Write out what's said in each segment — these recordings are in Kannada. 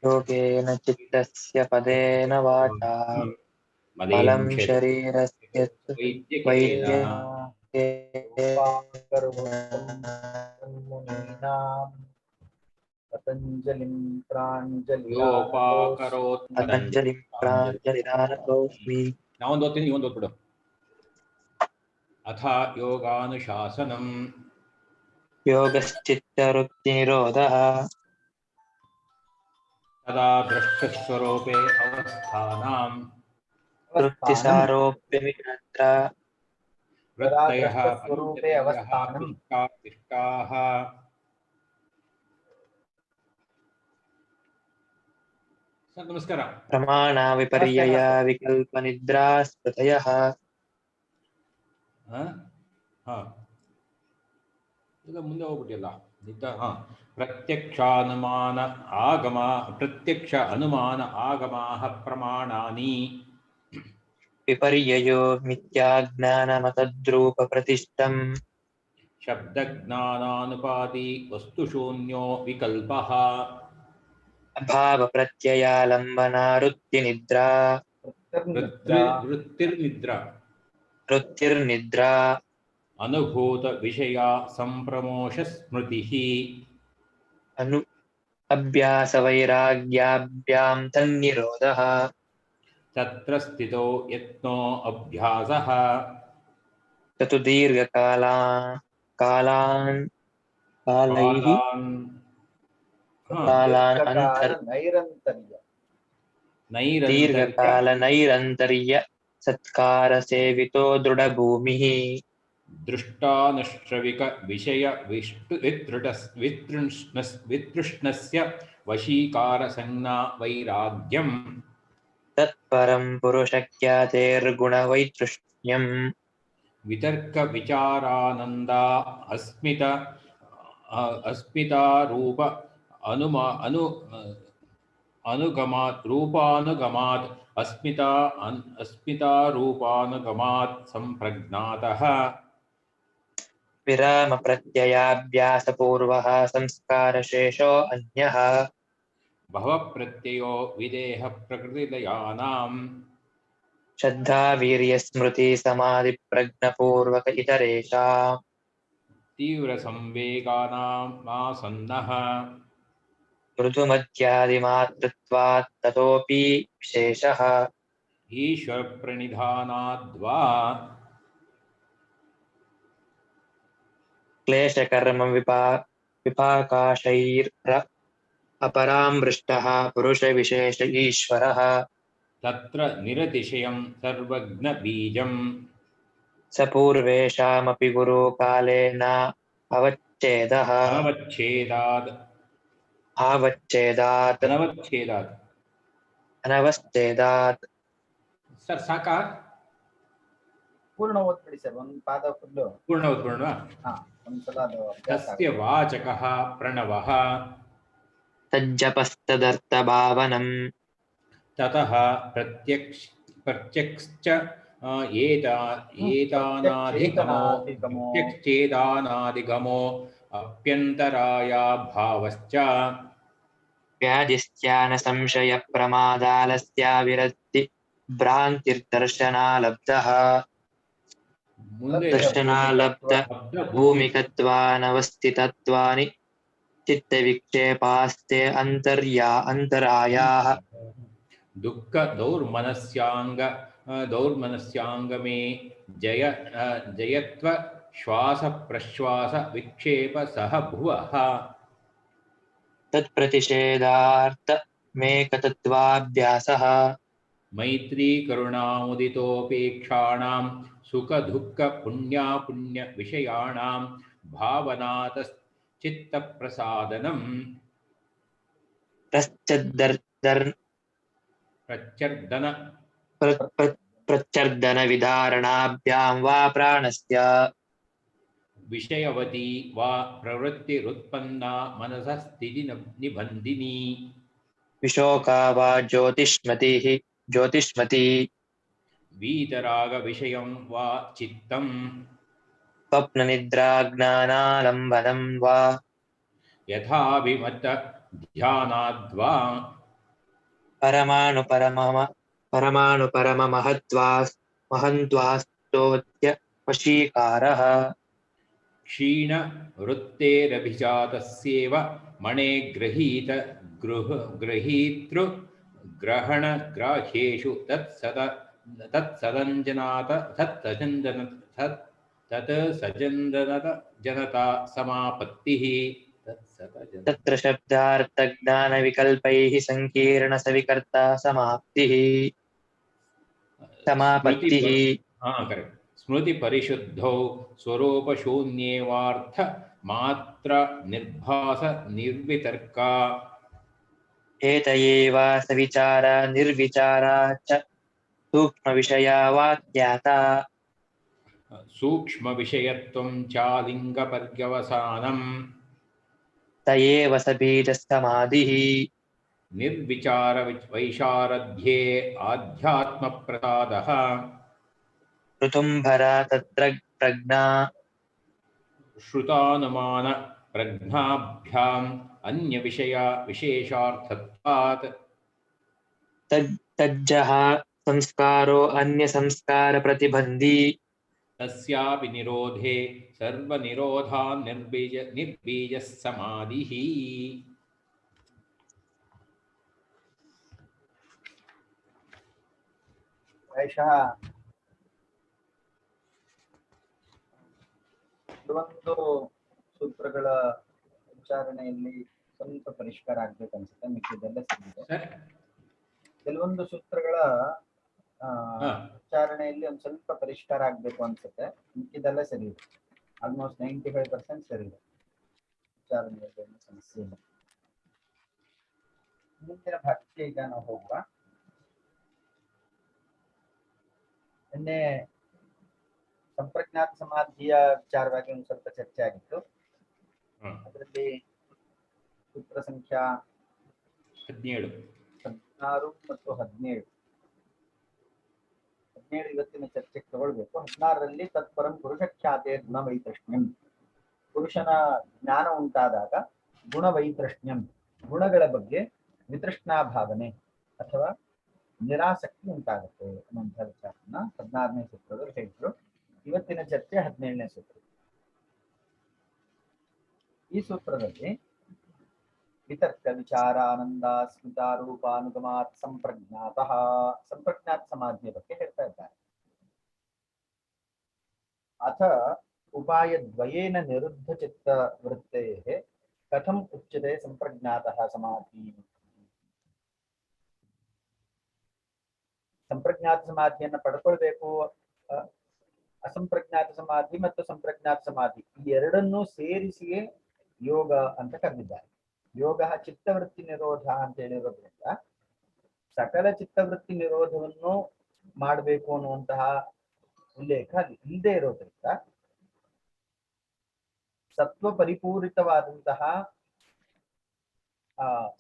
योगेन चित्तस्य पदेन वाचा बलं मदेन शरीरस्य वैद्यकेन योपाकरोत्तन्मुनीनां पतञ्जलिं प्राञ्जलिरानतोऽस्मि। पतञ्जलिं प्राञ्जलिरानतोऽस्मि। नावೊಂದು ಓದ್ತೀನಿ ನೀವೊಂದು ಓದ್ಬಿಡು. अथ योगानुशासनम् योगश्चित्तवृत्तिनिरोधः तदा द्रष्टस्वरूपे अवस्थानां वृत्तिसारोप्यमित्र वृत्तयः द्रष्टस्वरूपे पञ्चतयः अवस्थानं तिष्ठाः सर नमस्कार. प्रमाणा विपर्यया विकल्पनिद्रा स्मृतयः ಈಗ ಮುಂದೆ ಹೋಗ್ಬಿಟ್ಟಿಲ್ಲ प्रत्यक्षानुमान आगम प्रत्यक्ष अनुमान आगमाः प्रमाणानि विपर्ययो मिथ्याज्ञानमतद्रूपप्रतिष्ठम् शब्दज्ञानानुपाति वस्तुशून्यो विकल्पः अभावप्रत्ययालम्बनावृत्तिनिद्रा वृत्तिर्निद्रा अनुभूत विषया संप्रमोष स्मृतिः अभ्यासवैराग्याभ्यां तन्निरोधः तत्र स्थितो यत्नो अभ्यासः ततु कालान् दीर्घकालनैरन्तर्य सत्कारसेवितो दृढभूमिः दृष्टानुश्रविक विषय वितृष्णस्य वशीकारसंज्ञा वैराग्यम् तत्परं पुरुषख्यातेर्गुणवैतृष्ण्यम् वितर्क विचारानंदा अस्मितारूप अनुगमात् रूपानुगमात् अस्मितारूपानुगमात् संप्रज्ञातः विराम प्रत्ययाभ्यासपूर्वः संस्कारशेषो अन्यः भवप्रत्ययो विदेह प्रकृतिलयानां श्रद्धा वीर्यस्मृति समाधिप्रज्ञपूर्वक इतरेषाम् तीव्र संवेगानामासन्नः मृदुमध्यादिमातृत्वात् ततोऽपि विशेषः ईश्वर प्रणिधानाद्वा क्लेशकर्म विपाकाशैर अपरामृष्टः पुरुषविशेष ईश्वरः तत्र निरतिशयं सर्वज्ञ बीजं स पूर्वेषामपि गुरुकालेन अवच्छेदः अनवच्छेदात् सर साका पूर्ण ओद्बिಡಿ सर ಒಂದು ಪಾದ ಫುಲ್ಲು पूर्ण ಒಂದ್ಸಲ ಅದು तस्य वाचकः प्रणवः तज्जपस्तदर्थभावनम् ततः प्रत्यक्षश्च एतानाधिगमो अप्यन्तराया भावश्च व्याधिश्चान संशय प्रमादालस्या विरक्ति भ्रान्तिर्दर्शनालब्धः दर्शनालब्ध भूमिकत्वानवस्थितत्वानि चित्तविक्षेपास्ते अंतरायाः दुःख दौर्मनस्यांगमे जयत्व श्वास प्रश्वास विक्षेप सह भुवः तत्प्रतिषेधार्थमेकतत्वाभ्यासः मैत्री करुणामुदितोपेक्षाणां सुख दुःख पुण्य विषयाणां भावनातश्चित्तप्रसादनम् प्रच्छर्दन विधारणाभ्यां वा प्राणस्य विषयवती वा प्रवृत्तिरुत्पन्ना मनसः स्थिति निबन्धिनी विशोका वा ज्योतिष्मती वीतराग विषयं वा चित्तम् स्वप्ननिद्राज्ञानालम्बनं वा यथाभिमत ध्यानाद्वा परमाणुपरममहत्त्वास्तोत्य वशीकारः क्षीण वृत्तेरभिजातस्येव मणे गृहीत गृहीतृ ग्रहण ग्राह्येषु तत्सदञ्जनात तत् सजन्दनत जनता समापत्तिः तत्र शब्दार्थज्ञानविकल्पैः सङ्कीर्णसविकर्ता समापत्तिः करेक्ट स्मृति परिशुद्धौ स्वरूपशून्येवार्थ मात्र निर्भास निर्वितर्का एतयेव सविचारा निर्विचारा च सूक्ष्मविषया वाक्याता सूक्ष्म विषयत्वं चालिङ्गपर्यवसानम् तयेव सबीजसमाधिः निर्विचार वैशारध्ये आध्यात्मप्रसादः ऋतुम्भरा तत्र प्रज्ञा श्रुतानुमान प्रज्ञाभ्याम् अन्य विषय विशेषार्थत्वात् तज्जः संस्कारो अन्य संस्कार प्रतिबंधी तस्यापि निरोधे सर्वनिरोधा निर्बीजः समाधिः ಪ್ರಾಯಶಃ ಕೆಲವೊಂದು ಸೂತ್ರಗಳ ಉಚ್ಚಾರಣೆಯಲ್ಲಿ ಸ್ವಲ್ಪ ಪರಿಷ್ಕಾರ ಆಗ್ಬೇಕು ಅನ್ಸುತ್ತೆ, ಮಿಕ್ಕಿದೆಲ್ಲ ಸಿಗಿದೆ. ಕೆಲವೊಂದು ಸೂತ್ರಗಳ ಉಚ್ಚಾರಣೆಯಲ್ಲಿ ಒಂದ್ ಸ್ವಲ್ಪ ಪರಿಷ್ಕಾರ ಆಗ್ಬೇಕು ಅನ್ಸುತ್ತೆ, ಮಿಕ್ಕಿದೆಲ್ಲ ಸರಿ ಇದೆ. ಆಲ್ಮೋಸ್ಟ್ 95% ಸರಿ ಇದೆ. ಉಚ್ಚಾರಣೆಯಲ್ಲಿ ಏನು ಸಮಸ್ಯೆ ಇಲ್ಲ. ಮುಂದಿನ ಭಾಗಕ್ಕೆ ಈಗ ನಾವು ಹೋಗುವ. ನಿನ್ನೆ ಸಂಪ್ರಜ್ಞಾತ ಸಮಾಧಿಯ ವಿಚಾರವಾಗಿ ಒಂದು ಸ್ವಲ್ಪ ಚರ್ಚೆ ಆಗಿತ್ತು. ಅದರಲ್ಲಿ ಸೂತ್ರ ಸಂಖ್ಯಾ 17 16 ಮತ್ತು 17 ಇವತ್ತಿನ ಚರ್ಚೆಗೆ ತಗೊಳ್ಬೇಕು. 16ರಲ್ಲಿ ತತ್ಪರಂ ಪುರುಷಖ್ಯಾತೆ ಗುಣವೈತೃಷ್ಣ್ಯಂ, ಪುರುಷನ ಜ್ಞಾನ ಉಂಟಾದಾಗ ಗುಣವೈತೃಷ್ಣ್ಯಂ, ಗುಣಗಳ ಬಗ್ಗೆ ವಿತೃಷ್ಣಾ ಭಾವನೆ ಅಥವಾ ನಿರಾಸಕ್ತಿ ಉಂಟಾಗುತ್ತೆ ಅನ್ನುವಂಥ ವಿಚಾರನ 16ನೇ ಸೂತ್ರದಲ್ಲಿ ಹೇಳಿದ್ರು. ಇವತ್ತಿನ ಚರ್ಚೆ 17ನೇ ಸೂತ್ರ. ಈ ಸೂತ್ರದಲ್ಲಿ ವಿತರ್ಕ ವಿಚಾರ ಆನಂದ ಸ್ಮಿತಾರೂಪಾನುಗಮಾತ್ ಸಂಪ್ರಜ್ಞಾತಃ, ಸಂಪ್ರಜ್ಞಾತ ಸಮಾಧಿಯ ಬಗ್ಗೆ ಹೇಳ್ತಾ ಇದ್ದಾರೆ. ಅಥ ಉಪಾಯದ್ವಯೇನ ನಿರುದ್ಧ ಚಿತ್ತ ವೃತ್ತೇಃ ಕಥಂ ಉಚ್ಯತೆ ಸಂಪ್ರಜ್ಞಾತಃ ಸಮಾಧಿ. ಸಂಪ್ರಜ್ಞಾತ ಸಮಾಧಿಯನ್ನ ಪಡ್ಕೊಳ್ಬೇಕು, ಅಸಂಪ್ರಜ್ಞಾತ ಸಮಾಧಿ ಮತ್ತು ಸಂಪ್ರಜ್ಞಾತ ಸಮಾಧಿ ಈ ಎರಡನ್ನೂ ಸೇರಿಸಿಯೇ ಯೋಗ ಅಂತ ಕರೆದಿದ್ದಾರೆ. ಯೋಗ ಚಿತ್ತವೃತ್ತಿ ನಿರೋಧ ಅಂತ ಹೇಳಿರೋದ್ರಿಂದ ಸಕಲ ಚಿತ್ತವೃತ್ತಿ ನಿರೋಧವನ್ನು ಮಾಡಬೇಕು ಅನ್ನುವಂತಹ ಉಲ್ಲೇಖ ಇಲ್ಲದೆ ಇರೋದ್ರಿಂದ ಸತ್ವ ಪರಿಪೂರಿತವಾದಂತಹ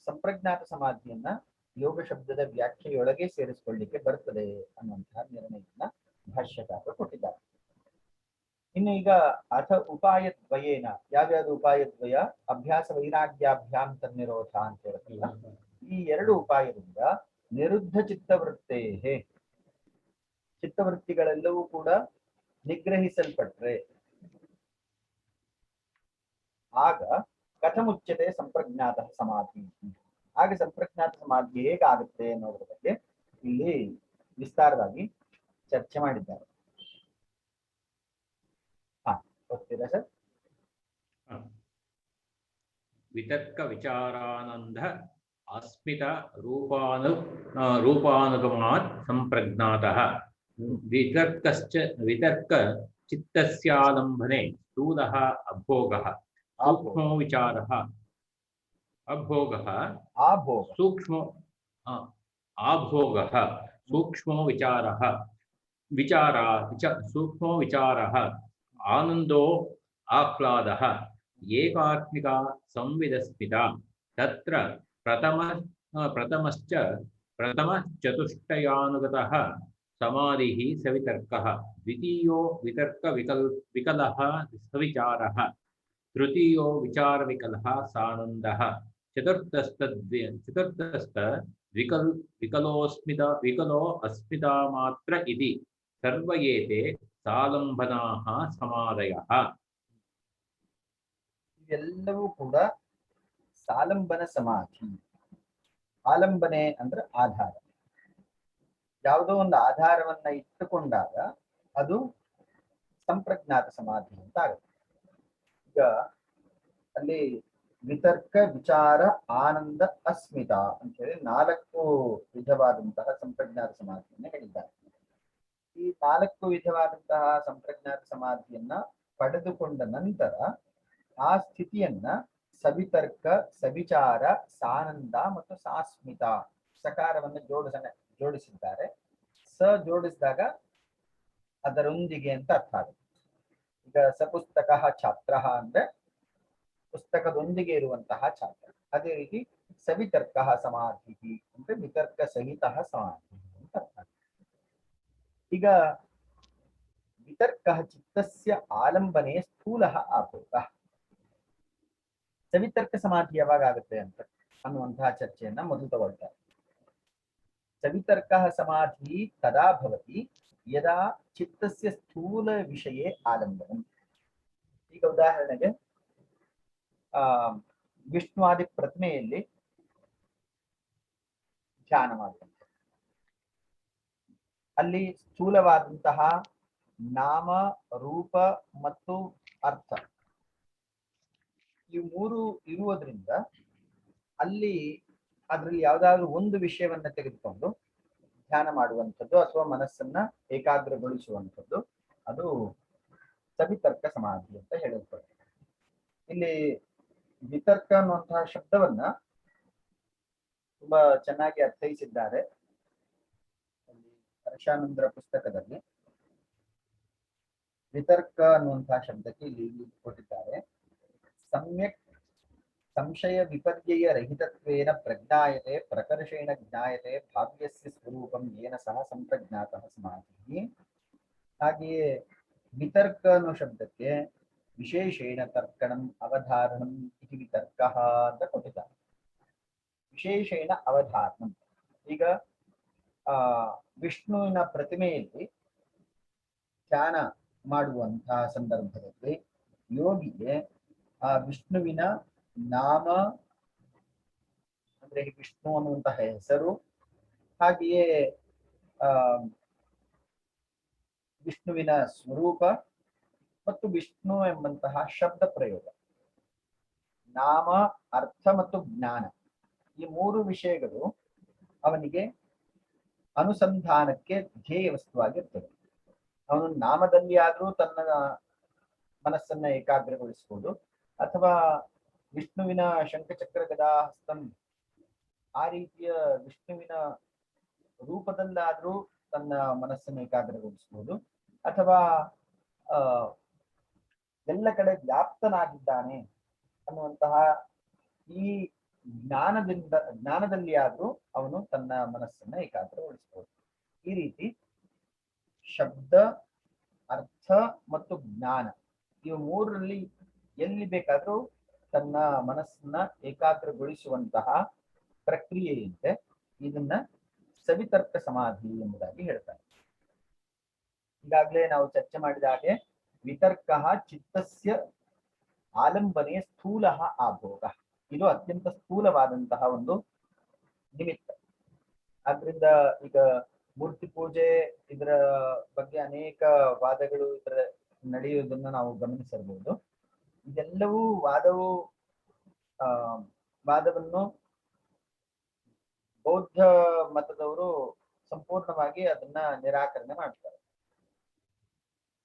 ಸಂಪ್ರಜ್ಞಾತ ಸಮಾಧಿಯನ್ನ ಯೋಗ ಶಬ್ದದ ವ್ಯಾಖ್ಯೆಯೊಳಗೆ ಸೇರಿಸಿಕೊಳ್ಳಿಕ್ಕೆ ಬರ್ತದೆ ಅನ್ನುವಂತಹ ನಿರ್ಣಯವನ್ನ ಭಾಷ್ಯಕಾರರು ಕೊಟ್ಟಿದ್ದಾರೆ. ಇನ್ನು ಈಗ ಅಥ ಉಪಾಯದ್ವಯೇನ, ಯಾವ್ಯಾವ್ದು ಉಪಾಯದ್ವಯ? ಅಭ್ಯಾಸ ವೈರಾಗ್ಯಾಭ್ಯಾಂ ತನ್ನಿರೋಧ ಅಂತ ಹೇಳ್ತೀವಿ. ಈ ಎರಡು ಉಪಾಯದಿಂದ ನಿರುದ್ಧ ಚಿತ್ತವೃತ್ತೇ, ಚಿತ್ತವೃತ್ತಿಗಳೆಲ್ಲವೂ ಕೂಡ ನಿಗ್ರಹಿಸಲ್ಪಟ್ರೆ ಆಗ ಕಥಮುಚ್ಯತೆ ಸಂಪ್ರಜ್ಞಾತ ಸಮಾಧಿ, ಆಗ ಸಂಪ್ರಜ್ಞಾತ ಸಮಾಧಿ ಹೇಗಾಗುತ್ತೆ ಅನ್ನೋದ್ರ ಬಗ್ಗೆ ಇಲ್ಲಿ ವಿಸ್ತಾರವಾಗಿ ಚರ್ಚೆ ಮಾಡಿದ್ದಾರೆ. ಓದ್ತೀರಾ ಸರ್? ವಿತರ್ಕ ವಿಚಾರಾನಂದ ಅಸ್ಮಿತ ರೂಪಾನುಗಮಾತ್ ಸಂಪ್ರಜ್ಞಾತಃ. ವಿತರ್ಕ ಚಿತ್ತಸ್ಯಾಲಂಬನೆ ಸ್ಥೂಲಃ ಅಭೋಗಃ ಸೂಕ್ಷ್ಮೋ ವಿಚಾರಃ ಅಭೋಗಃ ಸೂಕ್ಷ್ಮೋ ಆಭೋಗಃ ಸೂಕ್ಷ್ಮೋ ವಿಚಾರಃ ಸೂಕ್ಷ್ಮೋ ವಿಚಾರಃ ಆನಂದೋ ಆಹ್ಲಾದಃ ಏಕಾತ್ಮಿಕಾ ಸಂವಿದಸ್ಮಿತ. ತತ್ರ ಪ್ರಥಮಶ್ಚತುಷ್ಟಯಾನುಗತಃ ಸಮಾಧಿಃ ಸವಿತರ್ಕಃ, ದ್ವಿತೀಯೋ ವಿತರ್ಕ ವಿಕಲಃ ಸವಿಚಾರಃ, ತೃತೀಯೋ ವಿಚಾರ ವಿಕಲಃ ಸಾನಂದಃ, चतुर्थस्थ विकलो अस्मिता मात्र इति सर्व एते सालंबनाः समादयः ಇವೆಲ್ಲವೂ ಕೂಡ ಸಾಲಂಬನ ಸಮಾಧಿ. ಆಲಂಬನೆ ಅಂದ್ರೆ ಆಧಾರ. ಯಾವುದೋ ಒಂದು ಆಧಾರವನ್ನ ಇಟ್ಟುಕೊಂಡಾಗ ಅದು ಸಂಪ್ರಜ್ಞಾತ ಸಮಾಧಿ ಅಂತ ಆಗುತ್ತೆ. ಈಗ ಅಲ್ಲಿ ವಿತರ್ಕ, ವಿಚಾರ, ಆನಂದ, ಅಸ್ಮಿತಾ ಅಂತ ಹೇಳಿ 4 ವಿಧವಾದಂತಹ ಸಂಪ್ರಜ್ಞಾತ ಸಮಾಧಿಯನ್ನ ಹೇಳಿದ್ದಾರೆ. ಈ 4 ವಿಧವಾದಂತಹ ಸಂಪ್ರಜ್ಞಾತ ಸಮಾಧಿಯನ್ನ ಪಡೆದುಕೊಂಡ ನಂತರ ಆ ಸ್ಥಿತಿಯನ್ನ ಸವಿತರ್ಕ, ಸವಿಚಾರ, ಸಾನಂದ ಮತ್ತು ಸಾಸ್ಮಿತ ಸಕಾರವನ್ನು ಜೋಡಿಸಿದ್ದಾರೆ. ಸ ಜೋಡಿಸಿದಾಗ ಅದರೊಂದಿಗೆ ಅಂತ ಅರ್ಥ ಆಗುತ್ತೆ. ಈಗ ಸಪುಸ್ತಕ ಛಾತ್ರ ಅಂದ್ರೆ ಪುಸ್ತಕದೊಂದಿಗೆ ಇರುವಂತಹ ಛಾತ್ರ. ಅದೇ ರೀತಿ ಸವಿತರ್ಕ ಸಮಾಧಿ ಅಂದ್ರೆ ವಿತರ್ಕ ಸಹಿತ ಸಮಾಧಿ ಅಂತ ಅರ್ಥ ಆಗುತ್ತೆ. ಈಗ ವಿತರ್ಕ ಚಿತ್ತಸ್ಯ ಆಲಂಬನೆ ಸ್ಥೂಲ ಆಭೋಗ. ಸವಿತರ್ಕ ಸಮಾಧಿ ಯಾವಾಗ ಆಗುತ್ತೆ ಅಂತ ಅನ್ನುವಂತಹ ಚರ್ಚೆಯನ್ನ ಮೊದಲು ತಗೊಳ್ತಾರೆ. ಸವಿತರ್ಕ ಸಮಾಧಿ ತದಾ ಭವತಿ ಯದಾ ಚಿತ್ತಸ್ಯ ಸ್ಥೂಲ ವಿಷಯೇ ಆಲಂಬನ. ಈಗ ಉದಾಹರಣೆಗೆ ವಿಷ್ಣುವಾದಿ ಪ್ರತಿಮೆಯಲ್ಲಿ ಧ್ಯಾನ ಮಾಡುವಂತೆ, ಅಲ್ಲಿ ಸ್ಥೂಲವಾದಂತಹ ನಾಮ, ರೂಪ ಮತ್ತು ಅರ್ಥ ಈ 3 ಇರುವುದರಿಂದ ಅಲ್ಲಿ ಅದರಲ್ಲಿ ಯಾವ್ದಾದ್ರು ಒಂದು ವಿಷಯವನ್ನ ತೆಗೆದುಕೊಂಡು ಧ್ಯಾನ ಮಾಡುವಂಥದ್ದು ಅಥವಾ ಮನಸ್ಸನ್ನ ಏಕಾಗ್ರಗೊಳಿಸುವಂಥದ್ದು ಅದು ಸವಿತರ್ಕ ಸಮಾಧಿ ಅಂತ ಹೇಳಲ್ಪಡುತ್ತೆ. ಇಲ್ಲಿ ವಿತರ್ಕ ಅನ್ನುವಂತಹ ಶಬ್ದವನ್ನ ತುಂಬಾ ಚೆನ್ನಾಗಿ ಅರ್ಥೈಸಿದ್ದಾರೆ ಹರ್ಷಾನಂದರ ಪುಸ್ತಕದಲ್ಲಿ. ವಿತರ್ಕ ಅನ್ನುವಂತಹ ಶಬ್ದಕ್ಕೆ ಇಲ್ಲಿ ಕೊಟ್ಟಿದ್ದಾರೆ, ಸಮ್ಯಕ್ ಸಂಶಯ ವಿಪರ್ಯಯ ರಹಿತತ್ವೇನ ಪ್ರಜ್ಞಾಯತೆ ಪ್ರಕರ್ಷೇಣ ಜ್ಞಾಯತೆ ಭಾವ್ಯಸ್ಯ ಸ್ವರೂಪಂ ಯೇನ ಸಹ ಸಂಪ್ರಜ್ಞಾತಃ ಸಮಾಧಿ. ಹಾಗೆಯೇ ವಿತರ್ಕ ಅನ್ನೋ ಶಬ್ದಕ್ಕೆ ವಿಶೇಷೇಣ ತರ್ಕಣಂ ಅವಧಾರಣಂ ಇತಿ ವಿತರ್ಕ ಅಂತ ಕೊಟ್ಟಿದ್ದಾರೆ. ವಿಶೇಷೇಣ ಅವಧಾರಣಂ. ಈಗ ವಿಷ್ಣುವಿನ ಪ್ರತಿಮೆಯಲ್ಲಿ ಧ್ಯಾನ ಮಾಡುವಂತಹ ಸಂದರ್ಭದಲ್ಲಿ ಯೋಗಿಗೆ ಆ ವಿಷ್ಣುವಿನ ನಾಮ ಅಂದ್ರೆ ವಿಷ್ಣು ಅನ್ನುವಂತಹ ಹೆಸರು, ಹಾಗೆಯೇ ವಿಷ್ಣುವಿನ ಸ್ವರೂಪ ಮತ್ತು ವಿಷ್ಣು ಎಂಬಂತಹ ಶಬ್ದ ಪ್ರಯೋಗ, ನಾಮ, ಅರ್ಥ ಮತ್ತು ಜ್ಞಾನ, ಈ 3 ವಿಷಯಗಳು ಅವನಿಗೆ ಅನುಸಂಧಾನಕ್ಕೆ ಧ್ಯೇಯ ವಸ್ತುವಾಗಿರ್ತದೆ. ಅವನು ನಾಮದಲ್ಲಿ ಆದ್ರೂ ತನ್ನ ಮನಸ್ಸನ್ನ ಏಕಾಗ್ರಗೊಳಿಸಬಹುದು, ಅಥವಾ ವಿಷ್ಣುವಿನ ಶಂಖಚಕ್ರ ಗದಾ ಹಸ್ತಂ ಆ ರೀತಿಯ ವಿಷ್ಣುವಿನ ರೂಪದಲ್ಲಾದ್ರೂ ತನ್ನ ಮನಸ್ಸನ್ನು ಏಕಾಗ್ರಗೊಳಿಸಬಹುದು, ಅಥವಾ ಎಲ್ಲ ಕಡೆ ವ್ಯಾಪ್ತನಾಗಿದ್ದಾನೆ ಅನ್ನುವಂತಹ ಈ ಜ್ಞಾನದಲ್ಲಿ ಆದ್ರೂ ಅವನು ತನ್ನ ಮನಸ್ಸನ್ನ ಏಕಾಗ್ರಗೊಳಿಸಬಹುದು. ಈ ರೀತಿ ಶಬ್ದ, ಅರ್ಥ ಮತ್ತು ಜ್ಞಾನ ಇವು 3ರಲ್ಲಿ ಎಲ್ಲಿ ಬೇಕಾದ್ರೂ ತನ್ನ ಮನಸ್ಸನ್ನ ಏಕಾಗ್ರಗೊಳಿಸುವಂತಹ ಪ್ರಕ್ರಿಯೆಯಂತೆ ಇದನ್ನ ಸವಿತರ್ಕ ಸಮಾಧಿ ಎಂಬುದಾಗಿ ಹೇಳ್ತಾರೆ. ಈಗಾಗಲೇ ನಾವು ಚರ್ಚೆ ಮಾಡಿದ ಹಾಗೆ ವಿತರ್ಕ ಚಿತ್ತಸ್ಯ ಆಲಂಬನೆ ಸ್ಥೂಲ ಆಭೋಗ. ಇದು ಅತ್ಯಂತ ಸ್ಥೂಲವಾದಂತಹ ಒಂದು ನಿಮಿತ್ತ. ಆದ್ರಿಂದ ಈಗ ಮೂರ್ತಿ ಪೂಜೆ ಇದರ ಬಗ್ಗೆ ಅನೇಕ ವಾದಗಳು ಇದರ ನಡೆಯುವುದನ್ನು ನಾವು ಗಮನಿಸಿರಬಹುದು. ಇದೆಲ್ಲವೂ ವಾದವನ್ನು ಬೌದ್ಧ ಮತದವರು ಸಂಪೂರ್ಣವಾಗಿ ಅದನ್ನ ನಿರಾಕರಣೆ ಮಾಡ್ತಾರೆ.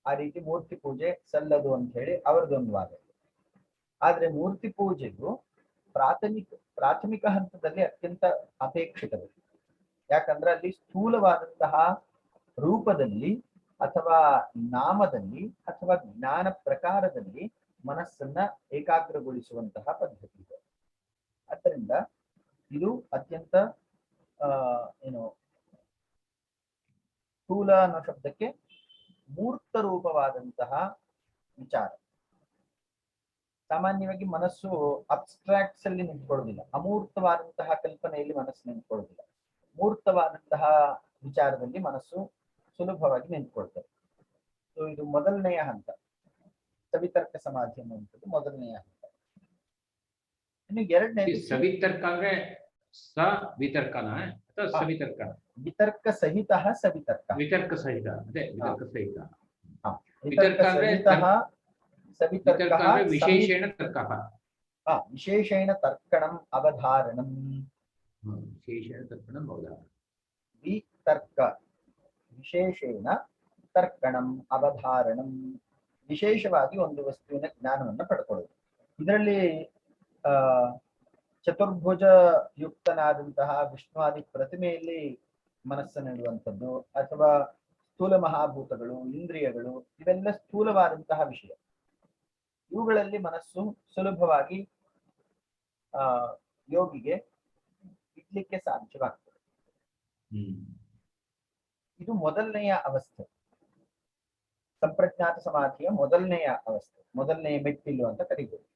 ಆ ರೀತಿ ಮೂರ್ತಿ ಪೂಜೆ ಸಲ್ಲದು ಅಂತ ಹೇಳಿ ಅವರದೊಂದು ವಾದ. ಆದ್ರೆ ಮೂರ್ತಿ ಪೂಜೆಗೂ ಪ್ರಾಥಮಿಕ ಹಂತದಲ್ಲಿ ಅತ್ಯಂತ ಅಪೇಕ್ಷಿತರು. ಯಾಕಂದ್ರೆ ಅಲ್ಲಿ ಸ್ಥೂಲವಾದಂತಹ ರೂಪದಲ್ಲಿ ಅಥವಾ ನಾಮದಲ್ಲಿ ಅಥವಾ ಜ್ಞಾನ ಪ್ರಕಾರದಲ್ಲಿ ಮನಸ್ಸನ್ನ ಏಕಾಗ್ರಗೊಳಿಸುವಂತಹ ಪದ್ಧತಿ ಇದೆ. ಆದ್ದರಿಂದ ಇದು ಅತ್ಯಂತ ಸ್ಥೂಲ ಅನ್ನೋ ಶಬ್ದಕ್ಕೆ ಮೂರ್ತ ರೂಪವಾದಂತಹ ವಿಚಾರ. ಸಾಮಾನ್ಯವಾಗಿ ಮನಸ್ಸು ಅಬ್ಸ್ಟ್ರಾಕ್ಟ್ಸ್ ಅಲ್ಲಿ ನಿಂತ್ಕೊಳ್ಳೋದಿಲ್ಲ, ಅಮೂರ್ತವಾದಂತಹ ಕಲ್ಪನೆಯಲ್ಲಿ ಮನಸ್ಸು ನಿಂತ್ಕೊಳ್ಳೋದಿಲ್ಲ. ಮೂರ್ತವಾದಂತಹ ವಿಚಾರದಲ್ಲಿ ಮನಸ್ಸು ಸುಲಭವಾಗಿ ನಿಂತ್ಕೊಳ್ತದೆ. ಸೊ ಇದು ಮೊದಲನೆಯ ಹಂತ, ಸವಿತರ್ಕ ಸಮಾಧಿ ಅನ್ನುವಂಥದ್ದು ಮೊದಲನೆಯ ಹಂತ. ಇನ್ನು ಈ ಎರಡನೇದು ಸವಿತರ್ಕ ಅಂದ್ರೆ ಸವಿತರ್ಕನ ಅಥವಾ ಸವಿತರ್ಕನ? ವಿತರ್ಕ ಸಹಿತ ಸವಿತರ್ಕ. ವಿತರ್ಕ ಸಹಿತ, ಅದೇ ವಿತರ್ಕ ಸಹಿತ. ವಿತರ್ಕ ಸಹಿತ ಸವಿತರ್ಕ ವಿತರ್ಕ ಅಂದ್ರೆ ವಿಶೇಷೇಣ ತರ್ಕ. ವಿಶೇಷೇಣ ತರ್ಕಣಂ ಅವಧಾರಣಂ. ವಿಶೇಷೇಣ ತರ್ಕಣಂ ಅವಧಾರಣಂ. ವಿತರ್ಕ ವಿಶೇಷೇಣ ತರ್ಕಣಂ ಅವಧಾರಣಂ. ವಿಶೇಷವಾಗಿ ಒಂದು ವಸ್ತುವಿನ ಜ್ಞಾನವನ್ನು ಪಡ್ಕೊಳ್ಳೋದು. ಇದರಲ್ಲಿ ಚತುರ್ಭುಜ ಯುಕ್ತನಾದಂತಹ ವಿಷ್ಣುವಾದಿ ಪ್ರತಿಮೆಯಲ್ಲಿ ಮನಸ್ಸನ್ನಿಡುವಂಥದ್ದು, ಅಥವಾ ಸ್ಥೂಲ ಮಹಾಭೂತಗಳು, ಇಂದ್ರಿಯಗಳು, ಇವೆಲ್ಲ ಸ್ಥೂಲವಾದಂತಹ ವಿಷಯ. ಇವುಗಳಲ್ಲಿ ಮನಸ್ಸು ಸುಲಭವಾಗಿ ಯೋಗಿಗೆ ಇಡ್ಲಿಕ್ಕೆ ಸಾಧ್ಯವಾಗ್ತದೆ. ಇದು ಮೊದಲನೆಯ ಅವಸ್ಥೆ, ಸಂಪ್ರಜ್ಞಾತ ಸಮಾಧಿಯ ಮೊದಲನೆಯ ಅವಸ್ಥೆ, ಮೊದಲನೆಯ ಮೆಟ್ಟಿಲು ಅಂತ ಕರೀಬಹುದು.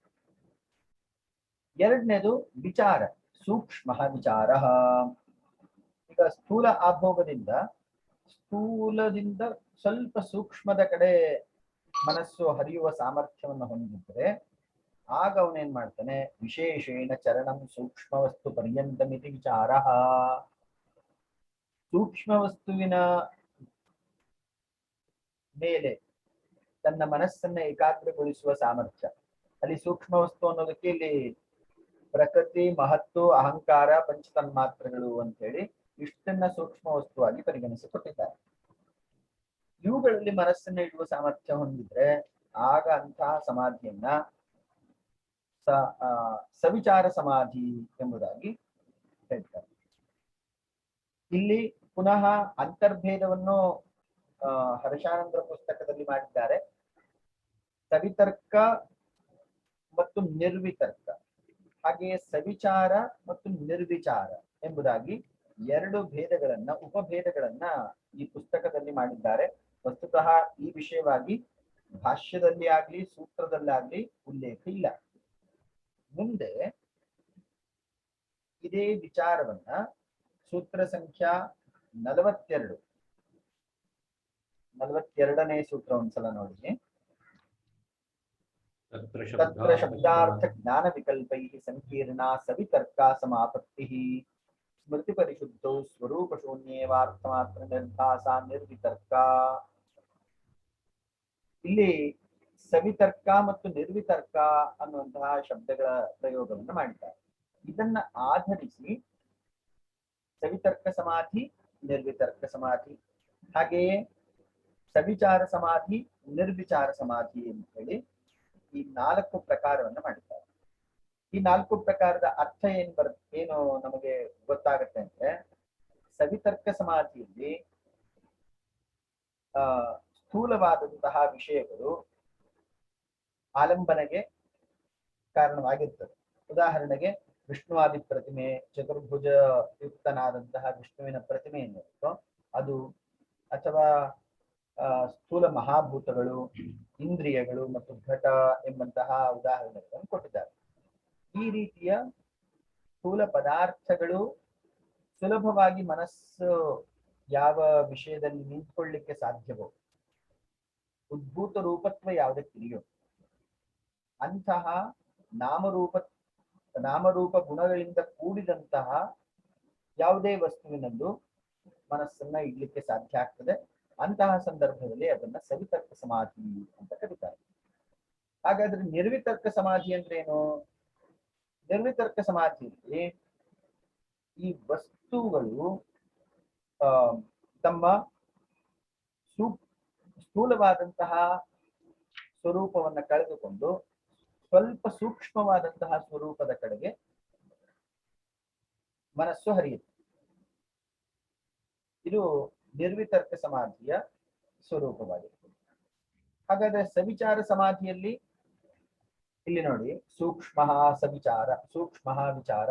ಎರಡನೇದು ವಿಚಾರ, ಸೂಕ್ಷ್ಮ ವಿಚಾರ. ಈಗ ಸ್ಥೂಲ ಆಭೋಗದಿಂದ ಸ್ವಲ್ಪ ಸೂಕ್ಷ್ಮದ ಕಡೆ ಮನಸ್ಸು ಹರಿಯುವ ಸಾಮರ್ಥ್ಯವನ್ನು ಹೊಂದಿದ್ರೆ ಆಗ ಅವನೇನ್ ಮಾಡ್ತಾನೆ, ವಿಶೇಷೇಣ ಚರಣಂ ಸೂಕ್ಷ್ಮ ವಸ್ತು ಪರ್ಯಂತಮಿತಿ ವಿಚಾರ. ಸೂಕ್ಷ್ಮ ವಸ್ತುವಿನ ಮೇಲೆ ತನ್ನ ಮನಸ್ಸನ್ನ ಏಕಾಗ್ರಗೊಳಿಸುವ ಸಾಮರ್ಥ್ಯ. ಅಲ್ಲಿ ಸೂಕ್ಷ್ಮ ವಸ್ತು ಅನ್ನೋದಕ್ಕೆ ಇಲ್ಲಿ ಪ್ರಕೃತಿ, ಮಹತ್ತು, ಅಹಂಕಾರ, ಪಂಚತನ್ಮಾತ್ರಗಳು ಅಂತ ಹೇಳಿ ಇಷ್ಟನ್ನ ಸೂಕ್ಷ್ಮ ವಸ್ತುವಾಗಿ ಪರಿಗಣಿಸಿಕೊಟ್ಟಿದ್ದಾರೆ. ಇವುಗಳಲ್ಲಿ ಮನಸ್ಸನ್ನ ಇಡುವ ಸಾಮರ್ಥ್ಯ ಹೊಂದಿದ್ರೆ ಆಗ ಅಂತಹ ಸಮಾಧಿಯನ್ನ ಸವಿಚಾರ ಸಮಾಧಿ ಎಂಬುದಾಗಿ ಹೇಳ್ತಾರೆ. ಇಲ್ಲಿ ಪುನಃ ಅಂತರ್ಭೇದವನ್ನು ಹರ್ಷಾನಂದರ ಪುಸ್ತಕದಲ್ಲಿ ಮಾಡಿದ್ದಾರೆ. ಸವಿತರ್ಕ ಮತ್ತು ನಿರ್ವಿತರ್ಕ, ಹಾಗೆಯೇ ಸವಿಚಾರ ಮತ್ತು ನಿರ್ವಿಚಾರ ಎಂಬುದಾಗಿ ಎರಡು ಭೇದಗಳನ್ನ, ಉಪಭೇದಗಳನ್ನ ಈ ಪುಸ್ತಕದಲ್ಲಿ ಮಾಡಿದ್ದಾರೆ. ವಸ್ತುತಃ ಈ ವಿಷಯವಾಗಿ ಭಾಷ್ಯದಲ್ಲಿ ಆಗ್ಲಿ ಸೂತ್ರದಲ್ಲಾಗ್ಲಿ ಉಲ್ಲೇಖ ಇಲ್ಲ. ಮುಂದೆ ಇದೇ ವಿಚಾರವನ್ನ ಸೂತ್ರ ಸಂಖ್ಯಾ 42ನೇ ಸೂತ್ರ ಒಂದ್ಸಲ ನೋಡಿ. ತತ್ರ ಶಬ್ದಾರ್ಥ ಜ್ಞಾನ ವಿಕಲ್ಪೈ ಸಂಕೀರ್ಣಾ ಸವಿತರ್ಕಾ ಸಮಾಪತ್ತಿ ಸ್ಮೃತಿ ಪರಿಶುದ್ಧೌ ಸ್ವರೂಪ ಶೂನ್ಯೇವಾರ್ಥ ಮಾತ್ರ ನಿರ್ಭಾಸ ನಿರ್ವಿತರ್ಕ. ಇಲ್ಲಿ ಸವಿತರ್ಕ ಮತ್ತು ನಿರ್ವಿತರ್ಕ ಅನ್ನುವಂತಹ ಶಬ್ದಗಳ ಪ್ರಯೋಗವನ್ನು ಮಾಡಿದ್ದಾರೆ. ಇದನ್ನ ಆಧರಿಸಿ ಸವಿತರ್ಕ ಸಮಾಧಿ, ನಿರ್ವಿತರ್ಕ ಸಮಾಧಿ, ಹಾಗೆಯೇ ಸವಿಚಾರ ಸಮಾಧಿ, ನಿರ್ವಿಚಾರ ಸಮಾಧಿ ಅಂತ ಹೇಳಿ ಈ 4 ಪ್ರಕಾರವನ್ನು ಮಾಡಿದ್ದಾರೆ. ಈ 4 ಪ್ರಕಾರದ ಅರ್ಥ ಏನು ನಮಗೆ ಗೊತ್ತಾಗತ್ತೆ ಅಂದ್ರೆ, ಸವಿತರ್ಕ ಸಮಾಧಿಯಲ್ಲಿ ಸ್ಥೂಲವಾದಂತಹ ವಿಷಯಗಳು ಆಲಂಬನೆಗೆ ಕಾರಣವಾಗಿರ್ತದೆ. ಉದಾಹರಣೆಗೆ ವಿಷ್ಣುವಾದಿ ಪ್ರತಿಮೆ, ಚತುರ್ಭುಜ ಯುಕ್ತನಾದಂತಹ ವಿಷ್ಣುವಿನ ಪ್ರತಿಮೆ ಏನಿರುತ್ತೋ ಅದು, ಅಥವಾ ಸ್ಥೂಲ ಮಹಾಭೂತಗಳು, ಇಂದ್ರಿಯಗಳು ಮತ್ತು ಘಟ ಎಂಬಂತಹ ಉದಾಹರಣೆಗಳನ್ನು ಕೊಟ್ಟಿದ್ದಾರೆ. ಈ ರೀತಿಯ ಸ್ಥೂಲ ಪದಾರ್ಥಗಳು ಸುಲಭವಾಗಿ ಮನಸ್ಸು ಯಾವ ವಿಷಯದಲ್ಲಿ ನಿಂತ್ಕೊಳ್ಳಿಕ್ಕೆ ಸಾಧ್ಯವೋ, ಉದ್ಭೂತ ರೂಪತ್ವ ಯಾವುದಕ್ಕಿದೆಯೋ ಅಂತಹ ನಾಮರೂಪ ಗುಣಗಳಿಂದ ಕೂಡಿದಂತಹ ಯಾವುದೇ ವಸ್ತುವಿನಲ್ಲೂ ಮನಸ್ಸನ್ನ ಇಡ್ಲಿಕ್ಕೆ ಸಾಧ್ಯ ಆಗ್ತದೆ. ಅಂತಹ ಸಂದರ್ಭದಲ್ಲಿ ಅದನ್ನ ಸವಿತರ್ಕ ಸಮಾಧಿ ಅಂತ ಕರೀತಾರೆ. ಹಾಗಾದ್ರೆ ನಿರ್ವಿತರ್ಕ ಸಮಾಧಿ ಅಂದ್ರೆ ಏನು? ನಿರ್ವಿತರ್ಕ ಸಮಾಧಿಯಲ್ಲಿ ಈ ವಸ್ತುಗಳು ತಮ್ಮ ಸ್ಥೂಲವಾದಂತಹ ಸ್ವರೂಪವನ್ನ ಕಳೆದುಕೊಂಡು ಸ್ವಲ್ಪ ಸೂಕ್ಷ್ಮವಾದಂತಹ ಸ್ವರೂಪದ ಕಡೆಗೆ ಮನಸ್ಸು ಹರಿಯುತ್ತೆ. ಇದು ನಿರ್ವಿತರ್ಕ ಸಮಾಧಿಯ ಸ್ವರೂಪವಾಗಿರ್ತದೆ. ಹಾಗಾದ್ರೆ ಸವಿಚಾರ ಸಮಾಧಿಯಲ್ಲಿ ಇಲ್ಲಿ ನೋಡಿ, ಸೂಕ್ಷ್ಮ ಸವಿಚಾರ, ಸೂಕ್ಷ್ಮ ವಿಚಾರ.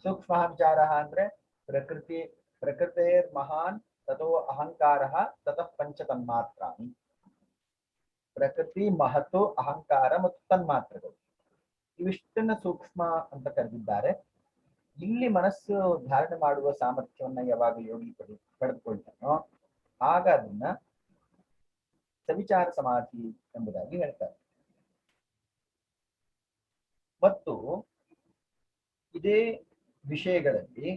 ಸೂಕ್ಷ್ಮ ವಿಚಾರ ಅಂದ್ರೆ ಪ್ರಕೃತೇರ್ ಮಹಾನ್ ತಥೋ ಅಹಂಕಾರ ತತಃ ಪಂಚತನ್ಮಾತ್ರಾಣಿ. ಪ್ರಕೃತಿ, ಮಹತ್ತು, ಅಹಂಕಾರ ಮತ್ತು ತನ್ಮಾತ್ರಗಳು ಇವಿಷ್ಟನ್ನ ಸೂಕ್ಷ್ಮ ಅಂತ ಕರೆದಿದ್ದಾರೆ. ಇಲ್ಲಿ ಮನಸ್ಸು ಧಾರಣೆ ಮಾಡುವ ಸಾಮರ್ಥ್ಯವನ್ನ ಯಾವಾಗ ಯೋಗಿ ಪಡೆದುಕೊಳ್ತಾನೋ ಆಗ ಅದನ್ನ ಸವಿಚಾರ ಸಮಾಧಿ ಎಂಬುದಾಗಿ ಹೇಳ್ತಾರೆ. ಮತ್ತು ಇದೇ ವಿಷಯಗಳಲ್ಲಿ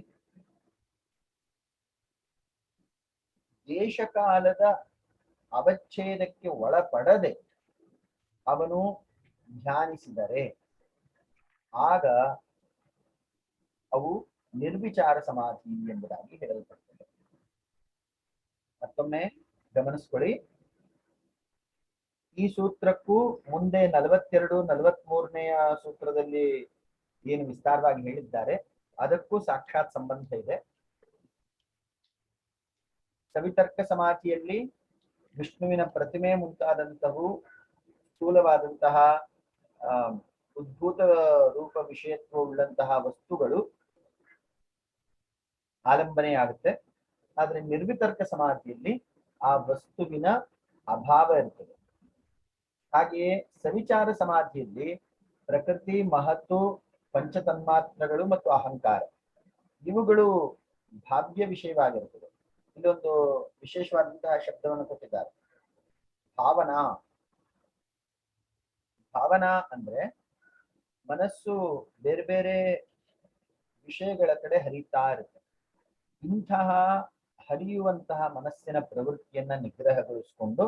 ದೇಶಕಾಲದ ಅವಚ್ಛೇದಕ್ಕೆ ಒಳಪಡದೆ ಅವನು ಧ್ಯಾನಿಸಿದರೆ ಆಗ ಅವು ನಿರ್ವಿಚಾರ ಸಮಾಧಿ ಎಂಬುದಾಗಿ ಹೇಳಲ್ಪಡುತ್ತದೆ. ಮತ್ತೊಮ್ಮೆ ಗಮನಿಸ್ಕೊಳ್ಳಿ, ಈ ಸೂತ್ರಕ್ಕೂ ಮುಂದೆ 42, 43ನೆಯ ಸೂತ್ರದಲ್ಲಿ ಏನು ವಿಸ್ತಾರವಾಗಿ ಹೇಳಿದ್ದಾರೆ ಅದಕ್ಕೂ ಸಾಕ್ಷಾತ್ ಸಂಬಂಧ ಇದೆ. ಸವಿತರ್ಕ ಸಮಾಧಿಯಲ್ಲಿ ವಿಷ್ಣುವಿನ ಪ್ರತಿಮೆ ಮುಂತಾದಂತಹವು ಸ್ಥೂಲವಾದಂತಹ ಉದ್ಭೂತ ರೂಪ ವಿಷಯತ್ವವುಳ್ಳಂತಹ ವಸ್ತುಗಳು ಆಲಂಬನೆಯಾಗುತ್ತೆ. ಆದ್ರೆ ನಿರ್ವಿತರ್ಕ ಸಮಾಧಿಯಲ್ಲಿ ಆ ವಸ್ತುವಿನ ಅಭಾವ ಇರ್ತದೆ. ಹಾಗೆಯೇ ಸವಿಚಾರ ಸಮಾಧಿಯಲ್ಲಿ ಪ್ರಕೃತಿ, ಮಹತ್ತು, ಪಂಚತನ್ಮಾತ್ರಗಳು ಮತ್ತು ಅಹಂಕಾರ ಇವುಗಳು ಭಾವ್ಯ ವಿಷಯವಾಗಿರುತ್ತದೆ. ಇಲ್ಲೊಂದು ವಿಶೇಷವಾದಂತಹ ಶಬ್ದವನ್ನು ಕೊಟ್ಟಿದ್ದಾರೆ, ಭಾವನಾ. ಭಾವನಾ ಅಂದ್ರೆ ಮನಸ್ಸು ಬೇರೆ ಬೇರೆ ವಿಷಯಗಳ ಕಡೆ ಹರಿತಾ ಇರುತ್ತೆ. ಇಂತಹ ಹರಿಯುವಂತಹ ಮನಸ್ಸಿನ ಪ್ರವೃತ್ತಿಯನ್ನ ನಿಗ್ರಹಗೊಳಿಸಿಕೊಂಡು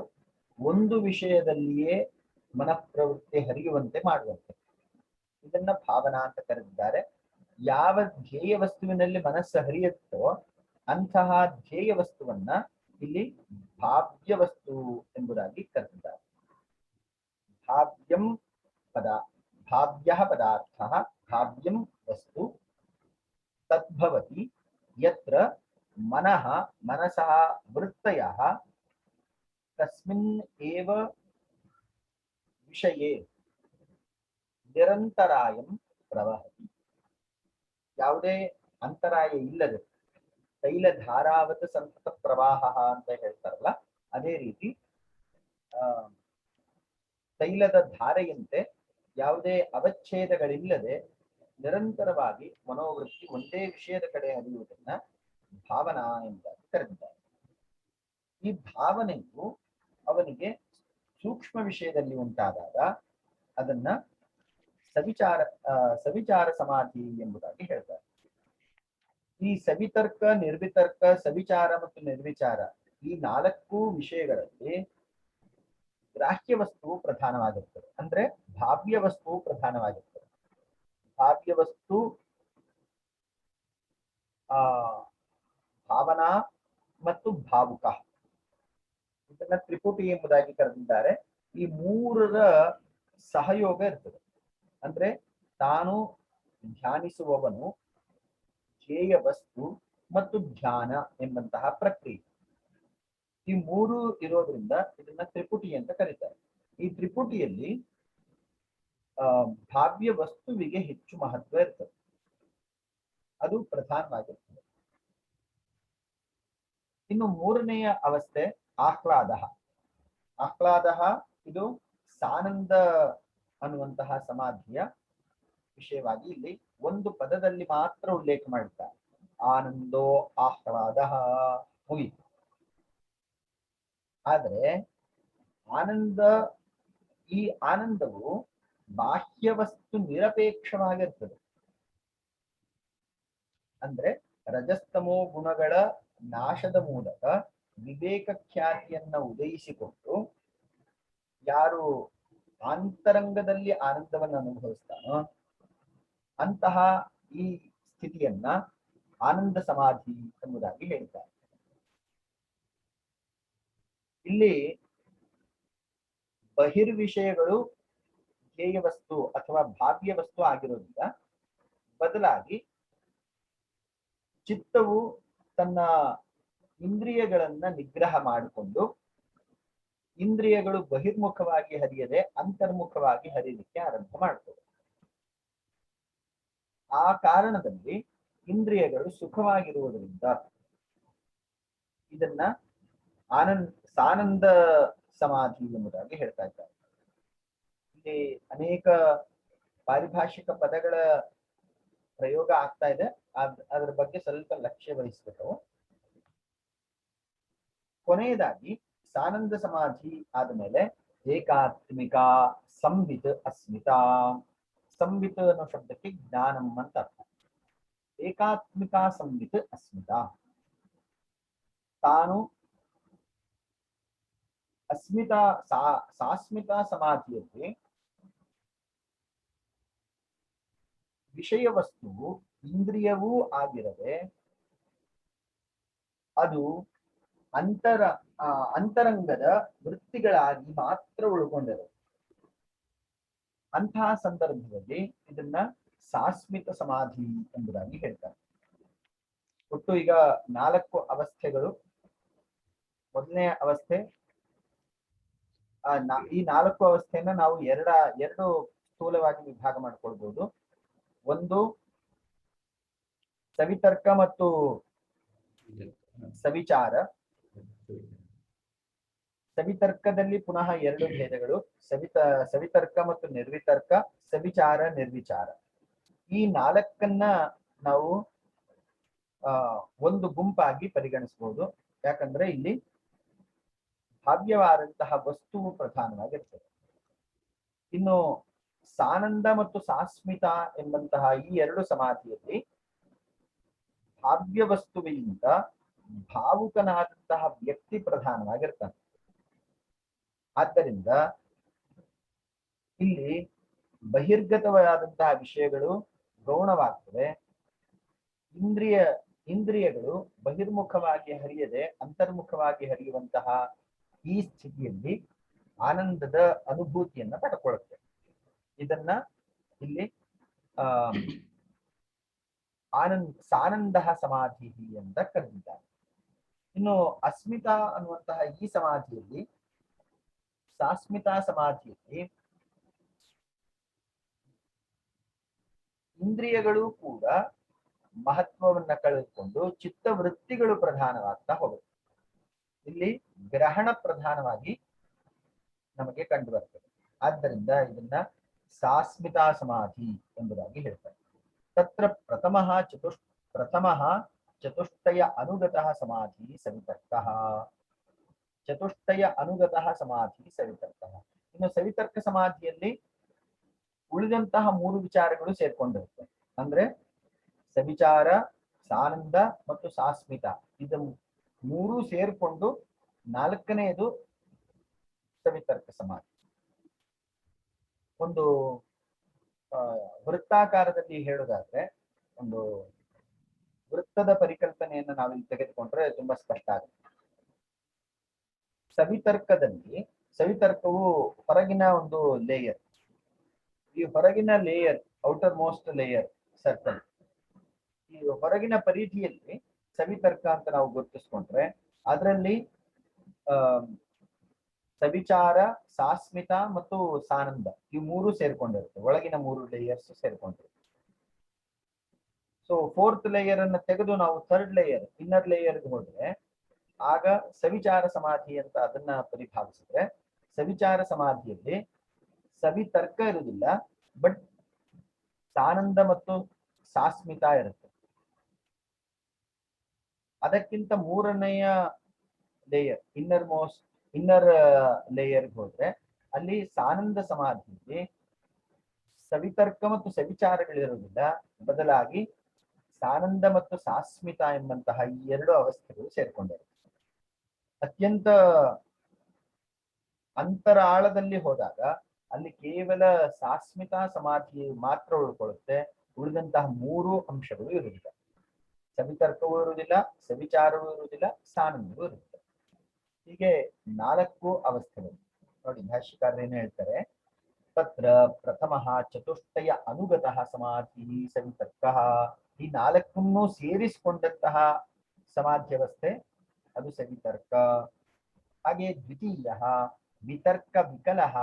ಒಂದು ವಿಷಯದಲ್ಲಿಯೇ ಮನಃಪ್ರವೃತ್ತಿ ಹರಿಯುವಂತೆ ಮಾಡುವಂತೆ ಇದನ್ನ ಭಾವನಾ ಅಂತ ಕರೆದಿದ್ದಾರೆ. ಯಾವ ಧ್ಯೇಯ ವಸ್ತುವಿನಲ್ಲಿ ಮನಸ್ಸು ಹರಿಯುತ್ತೋ ಅಂತಹ ಧ್ಯೇಯ ವಸ್ತುವನ್ನ ಇಲ್ಲಿ ಭಾವ್ಯ ವಸ್ತು ಎಂಬುದಾಗಿ ಕರೆದಿದ್ದಾರೆ. ಭಾವ್ಯಂ ಭಾವ್ಯ ಪದಾರ್ಥ ಭಾವ್ಯಂ ವಸ್ತು ತದ್ಭವತಿ ಯತ್ರ ಮನಃ ಮನಸಃ ವೃತ್ತಯಃ ತಸ್ಮಿನ್ ಏವ ವಿಷಯೇ ನಿರಂತರಾಯಂ ಪ್ರವಹತಿ. ಯಾವುದೇ ಅಂತರಾಯ ಇಲ್ಲದೆ ತೈಲ ಧಾರಾವತ ಸಂತತ ಪ್ರವಾಹ ಅಂತ ಹೇಳ್ತಾರಲ್ಲ, ಅದೇ ರೀತಿ ತೈಲದ ಧಾರೆಯಂತೆ ಯಾವುದೇ ಅವಚ್ಛೇದಗಳಿಲ್ಲದೆ ನಿರಂತರವಾಗಿ ಮನೋವೃತ್ತಿ ಒಂದೇ ವಿಷಯದ ಕಡೆ ಹರಿಯುವುದನ್ನ ಭಾವನಾ ಎಂಬುದಾಗಿ ಕರೆದಿದ್ದಾರೆ. ಈ ಭಾವನೆಯು ಅವನಿಗೆ ಸೂಕ್ಷ್ಮ ವಿಷಯದಲ್ಲಿ ಉಂಟಾದಾಗ ಅದನ್ನ ಸವಿಚಾರ ಸಮಾಧಿ ಎಂಬುದಾಗಿ ಹೇಳ್ತಾರೆ. ಈ ಸವಿತರ್ಕ, ನಿರ್ವಿತರ್ಕ, ಸವಿಚಾರ ಮತ್ತು ನಿರ್ವಿಚಾರ ಈ 4 ವಿಷಯಗಳಲ್ಲಿ ಗ್ರಾಹ್ಯ ವಸ್ತುವು ಪ್ರಧಾನವಾಗಿರ್ತದೆ. ಅಂದ್ರೆ ಭಾವ್ಯ ವಸ್ತುವು ಪ್ರಧಾನವಾಗಿರ್ತದೆ. ಭಾವ್ಯ ವಸ್ತು ಭಾವನಾ ಮತ್ತು ಭಾವುಕ ಇದನ್ನ ತ್ರಿಪುಟಿ ಎಂಬುದಾಗಿ ಕರೆದಿದ್ದಾರೆ. ಈ 3ರ ಸಹಯೋಗ ಇರ್ತದೆ. ಅಂದ್ರೆ ತಾನು ಧ್ಯಾನಿಸುವವನು, ಧ್ಯೇಯ ವಸ್ತು ಮತ್ತು ಧ್ಯಾನ ಎಂಬಂತಹ ಪ್ರಕ್ರಿಯೆ ಈ 3 ಇರೋದ್ರಿಂದ ಇದನ್ನ ತ್ರಿಪುಟಿ ಅಂತ ಕರೀತಾರೆ. ಈ ತ್ರಿಪುಟಿಯಲ್ಲಿ ಭಾವ್ಯ ವಸ್ತುವಿಗೆ ಹೆಚ್ಚು ಮಹತ್ವ ಇರ್ತದೆ, ಅದು ಪ್ರಧಾನವಾಗಿರ್ತದೆ. ಇನ್ನು 3ನೆಯ ಅವಸ್ಥೆ ಆಹ್ಲಾದ. ಇದು ಸಾನಂದ ಅನ್ನುವಂತಹ ಸಮಾಧಿಯ ವಿಷಯವಾಗಿ ಇಲ್ಲಿ ಒಂದು ಪದದಲ್ಲಿ ಮಾತ್ರ ಉಲ್ಲೇಖ ಮಾಡುತ್ತಾರೆ. ಆನಂದೋ ಆಹ್ಲಾದ ಮುಗಿತು. ಆದರೆ ಈ ಆನಂದವು ಬಾಹ್ಯ ವಸ್ತು ನಿರಪೇಕ್ಷವಾಗಿರ್ತದೆ. ಅಂದ್ರೆ ರಜಸ್ತಮೋ ಗುಣಗಳ ನಾಶದ ಮೂಲಕ ವಿವೇಕ ಖ್ಯಾತಿಯನ್ನ ಉದಯಿಸಿಕೊಂಡು ಯಾರು ಅಂತರಂಗದಲ್ಲಿ ಆನಂದವನ್ನು ಅನುಭವಿಸ್ತಾನೋ ಅಂತಹ ಈ ಸ್ಥಿತಿಯನ್ನ ಆನಂದ ಸಮಾಧಿ ಎಂಬುದಾಗಿ ಹೇಳ್ತಾರೆ. ಇಲ್ಲಿ ಬಹಿರ್ವಿಷಯಗಳು ಧ್ಯೇಯ ವಸ್ತು ಅಥವಾ ಭಾವ್ಯ ವಸ್ತು ಆಗಿರೋದ್ರಿಂದ ಬದಲಾಗಿ ಚಿತ್ತವು ತನ್ನ ಇಂದ್ರಿಯಗಳನ್ನ ನಿಗ್ರಹ ಮಾಡಿಕೊಂಡು ಇಂದ್ರಿಯಗಳು ಬಹಿರ್ಮುಖವಾಗಿ ಹರಿಯದೆ ಅಂತರ್ಮುಖವಾಗಿ ಹರಿಯಲಿಕ್ಕೆ ಆರಂಭ ಮಾಡ್ತವೆ. ಆ ಕಾರಣದಲ್ಲಿ ಇಂದ್ರಿಯಗಳು ಸುಖವಾಗಿರುವುದರಿಂದ ಇದನ್ನ ಸಾನಂದ ಸಮಾಧಿ ಎಂಬುದಾಗಿ ಹೇಳ್ತಾ ಇದ್ದಾರೆ. ಇಲ್ಲಿ ಅನೇಕ ಪಾರಿಭಾಷಿಕ ಪದಗಳ ಪ್ರಯೋಗ ಆಗ್ತಾ ಇದೆ. ಅದ್ರ ಬಗ್ಗೆ ಸ್ವಲ್ಪ ಲಕ್ಷ್ಯ ವಹಿಸ್ಬೇಕು. ಕೊನೆಯದಾಗಿ ಸಾನಂದ ಸಮಾಧಿ ಆದ್ಮೇಲೆ ಏಕಾತ್ಮಿಕ ಸಂವಿತ್ ಅಸ್ಮಿತಾ. ಸಂವಿತ್ ಅನ್ನೋ ಶಬ್ದಕ್ಕೆ ಜ್ಞಾನಂ ಅಂತ ಅರ್ಥ. ಏಕಾತ್ಮಿಕ ಸಂವಿತ್ ಅಸ್ಮಿತಾ, ತಾನು ಅಸ್ಮಿತಾ ಸಾಸ್ಮಿತಾ ಸಮಾಧಿಯಲ್ಲಿ ವಿಷಯ ವಸ್ತುವು ಇಂದ್ರಿಯವೂ ಆಗಿರದೆ ಅದು ಅಂತರಂಗದ ವೃತ್ತಿಗಳಾಗಿ ಮಾತ್ರ ಉಳ್ಕೊಂಡಿದೆ. ಅಂತಹ ಸಂದರ್ಭದಲ್ಲಿ ಇದನ್ನ ಸಾಸ್ಮಿತ ಸಮಾಧಿ ಎಂಬುದಾಗಿ ಹೇಳ್ತಾರೆ. ಒಟ್ಟು ಈಗ 4 ಅವಸ್ಥೆಗಳು. ಮೊದಲನೇ ಅವಸ್ಥೆ, ಈ 4 ಅವಸ್ಥೆಯನ್ನ ನಾವು ಎರಡು ಸ್ಥೂಲವಾಗಿ ವಿಭಾಗ ಮಾಡ್ಕೊಳ್ಬಹುದು. ಒಂದು ಸವಿತರ್ಕ ಮತ್ತು ಸವಿಚಾರ. ಸವಿತರ್ಕದಲ್ಲಿ ಪುನಃ 2 ಭೇದಗಳು, ಸವಿತರ್ಕ ಮತ್ತು ನಿರ್ವಿತರ್ಕ, ಸವಿಚಾರ ನಿರ್ವಿಚಾರ. ಈ 4ನ್ನ ನಾವು ಒಂದು ಗುಂಪಾಗಿ ಪರಿಗಣಿಸಬಹುದು. ಯಾಕಂದ್ರೆ ಇಲ್ಲಿ ಭಾವ್ಯವಾದಂತಹ ವಸ್ತುವು ಪ್ರಧಾನವಾಗಿರ್ತದೆ. ಇನ್ನು ಸಾನಂದ ಮತ್ತು ಸಾಸ್ಮಿತ ಎಂಬಂತಹ ಈ 2 ಸಮಾಧಿಯಲ್ಲಿ ಭಾವ್ಯ ವಸ್ತುವಿಗಿಂತ ಭಾವುಕನಾದಂತಹ ವ್ಯಕ್ತಿ ಪ್ರಧಾನವಾಗಿರ್ತಾನೆ. ಆದ್ದರಿಂದ ಇಲ್ಲಿ ಬಹಿರ್ಗತವಾದಂತಹ ವಿಷಯಗಳು ಗೌಣವಾಗ್ತವೆ. ಇಂದ್ರಿಯಗಳು ಬಹಿರ್ಮುಖವಾಗಿ ಹರಿಯದೆ ಅಂತರ್ಮುಖವಾಗಿ ಹರಿಯುವಂತಹ ಈ ಸ್ಥಿತಿಯಲ್ಲಿ ಆನಂದದ ಅನುಭೂತಿಯನ್ನ ಪಡ್ಕೊಳ್ಳುತ್ತೆ. ಇದನ್ನ ಇಲ್ಲಿ ಸಾನಂದ ಸಮಾಧಿ ಅಂತ ಕರೆದಿದ್ದಾರೆ. ಇನ್ನು ಅಸ್ಮಿತಾ ಅನ್ನುವಂತಹ ಈ ಸಮಾಧಿಯಲ್ಲಿ, ಸಾಸ್ಮಿತಾ ಸಮಾಧಿಯಲ್ಲಿ ಇಂದ್ರಿಯಗಳು ಕೂಡ ಮಹತ್ವವನ್ನ ಕಳೆದುಕೊಂಡು ಚಿತ್ತವೃತ್ತಿಗಳು ಪ್ರಧಾನವಾಗ್ತಾ ಹೋಗುತ್ತೆ. ಇಲ್ಲಿ ಗ್ರಹಣ ಪ್ರಧಾನವಾಗಿ ನಮಗೆ ಕಂಡು ಬರ್ತದೆ. ಆದ್ದರಿಂದ ಇದನ್ನ ಸಾಸ್ಮಿತಾ ಸಮಾಧಿ ಎಂಬುದಾಗಿ ಹೇಳ್ತಾರೆ. ತತ್ರ ಪ್ರಥಮಃ ಚತುಷ್ಟಯ ಅನುಗತಃ ಸಮಾಧಿ ಸವಿತರ್ಕಃ. ಚತುಷ್ಟಯ ಅನುಗತಃ ಸಮಾಧಿ ಸವಿತರ್ಕಃ. ಇನ್ನು ಸವಿತರ್ಕ ಸಮಾಧಿಯಲ್ಲಿ ಉಳಿದಂತಹ 3 ವಿಚಾರಗಳು ಸೇರ್ಕೊಂಡಿರುತ್ತೆ. ಅಂದ್ರೆ ಸವಿಚಾರ, ಸಾನಂದ ಮತ್ತು ಸಾಸ್ಮಿತ, ಇದು 3 ಸೇರ್ಕೊಂಡು 4ನೇದು ಸವಿತರ್ಕ ಸಮಾಧಿ. ಒಂದು ವೃತ್ತಾಕಾರದಲ್ಲಿ ಹೇಳುವುದಾದ್ರೆ, ಒಂದು ವೃತ್ತದ ಪರಿಕಲ್ಪನೆಯನ್ನು ನಾವಿಲ್ಲಿ ತೆಗೆದುಕೊಂಡ್ರೆ ತುಂಬಾ ಸ್ಪಷ್ಟ ಆಗುತ್ತೆ. ಸವಿತರ್ಕವು ಹೊರಗಿನ ಒಂದು ಲೇಯರ್. ಈ ಹೊರಗಿನ layer, outer most layer circle, ಈ ಹೊರಗಿನ ಪರಿಧಿಯಲ್ಲಿ ಸವಿತರ್ಕ ಅಂತ ನಾವು ಗುರುತಿಸ್ಕೊಂಡ್ರೆ ಅದರಲ್ಲಿ ಸವಿಚಾರ, ಸಾಸ್ಮಿತ ಮತ್ತು ಸಾನಂದ ಈ 3 ಸೇರ್ಕೊಂಡಿರುತ್ತೆ. ಒಳಗಿನ 3 ಲೇಯರ್ಸ್ ಸೇರ್ಕೊಂಡಿರುತ್ತೆ. ಸೊ 4th ಲೇಯರ್ ಅನ್ನ ತೆಗೆದು ನಾವು 3rd ಲೇಯರ್, ಇನ್ನರ್ ಲೇಯರ್ಗೆ ಹೋದ್ರೆ ಆಗ ಸವಿಚಾರ ಸಮಾಧಿ ಅಂತ ಅದನ್ನ ಪರಿಭಾವಿಸಿದ್ರೆ, ಸವಿಚಾರ ಸಮಾಧಿಯಲ್ಲಿ ಸವಿತರ್ಕ ಇರುವುದಿಲ್ಲ, ಬಟ್ ಸಾನಂದ ಮತ್ತು ಸಾಸ್ಮಿತ ಇರುತ್ತೆ. ಅದಕ್ಕಿಂತ 3ನೇಯ ಲೇಯರ್, ಇನ್ನರ್ ಲೇಯರ್ಗೆ ಹೋದ್ರೆ ಅಲ್ಲಿ ಸಾನಂದ ಸಮಾಧಿಯಲ್ಲಿ ಸವಿತರ್ಕ ಮತ್ತು ಸವಿಚಾರಗಳಿರುವುದಿಲ್ಲ, ಬದಲಾಗಿ ಸಾನಂದ ಮತ್ತು ಸಾಸ್ಮಿತ ಎಂಬಂತಹ ಈ 2 ಅವಸ್ಥೆಗಳು ಸೇರ್ಕೊಂಡಿರುತ್ತೆ. ಅತ್ಯಂತ ಅಂತರಾಳದಲ್ಲಿ ಹೋದಾಗ ಅಲ್ಲಿ ಕೇವಲ ಸಾಸ್ಮಿತ ಸಮಾಧಿ ಮಾತ್ರ ಉಳ್ಕೊಳ್ಳುತ್ತೆ. ಉಳಿದಂತಹ 3 ಅಂಶಗಳು ಇರುವುದಿಲ್ಲ. ಸವಿತರ್ಕವೂ ಇರುವುದಿಲ್ಲ, ಸವಿಚಾರವೂ ಇರುವುದಿಲ್ಲ, ಸಾನಂದವೂ ಇರುತ್ತದೆ. ಹೀಗೆ 4 ಅವಸ್ಥೆಗಳು ನೋಡಿ. ಭಾಷ್ಯಕಾರರು ಏನು ಹೇಳ್ತಾರೆ? ತತ್ರ ಪ್ರಥಮಃ ಚತುಷ್ಟಯ ಅನುಗತಃ ಸಮಾಧಿ ಸವಿತರ್ಕಃ. ಈ 4ನ್ನೂ ಸೇರಿಸಿಕೊಂಡಂತಹ ಸಮಾಧಿ ಅವಸ್ಥೆ ಅದು ಸವಿತರ್ಕ. ಹಾಗೆ ದ್ವಿತೀಯ ವಿತರ್ಕ ವಿಕಲಃ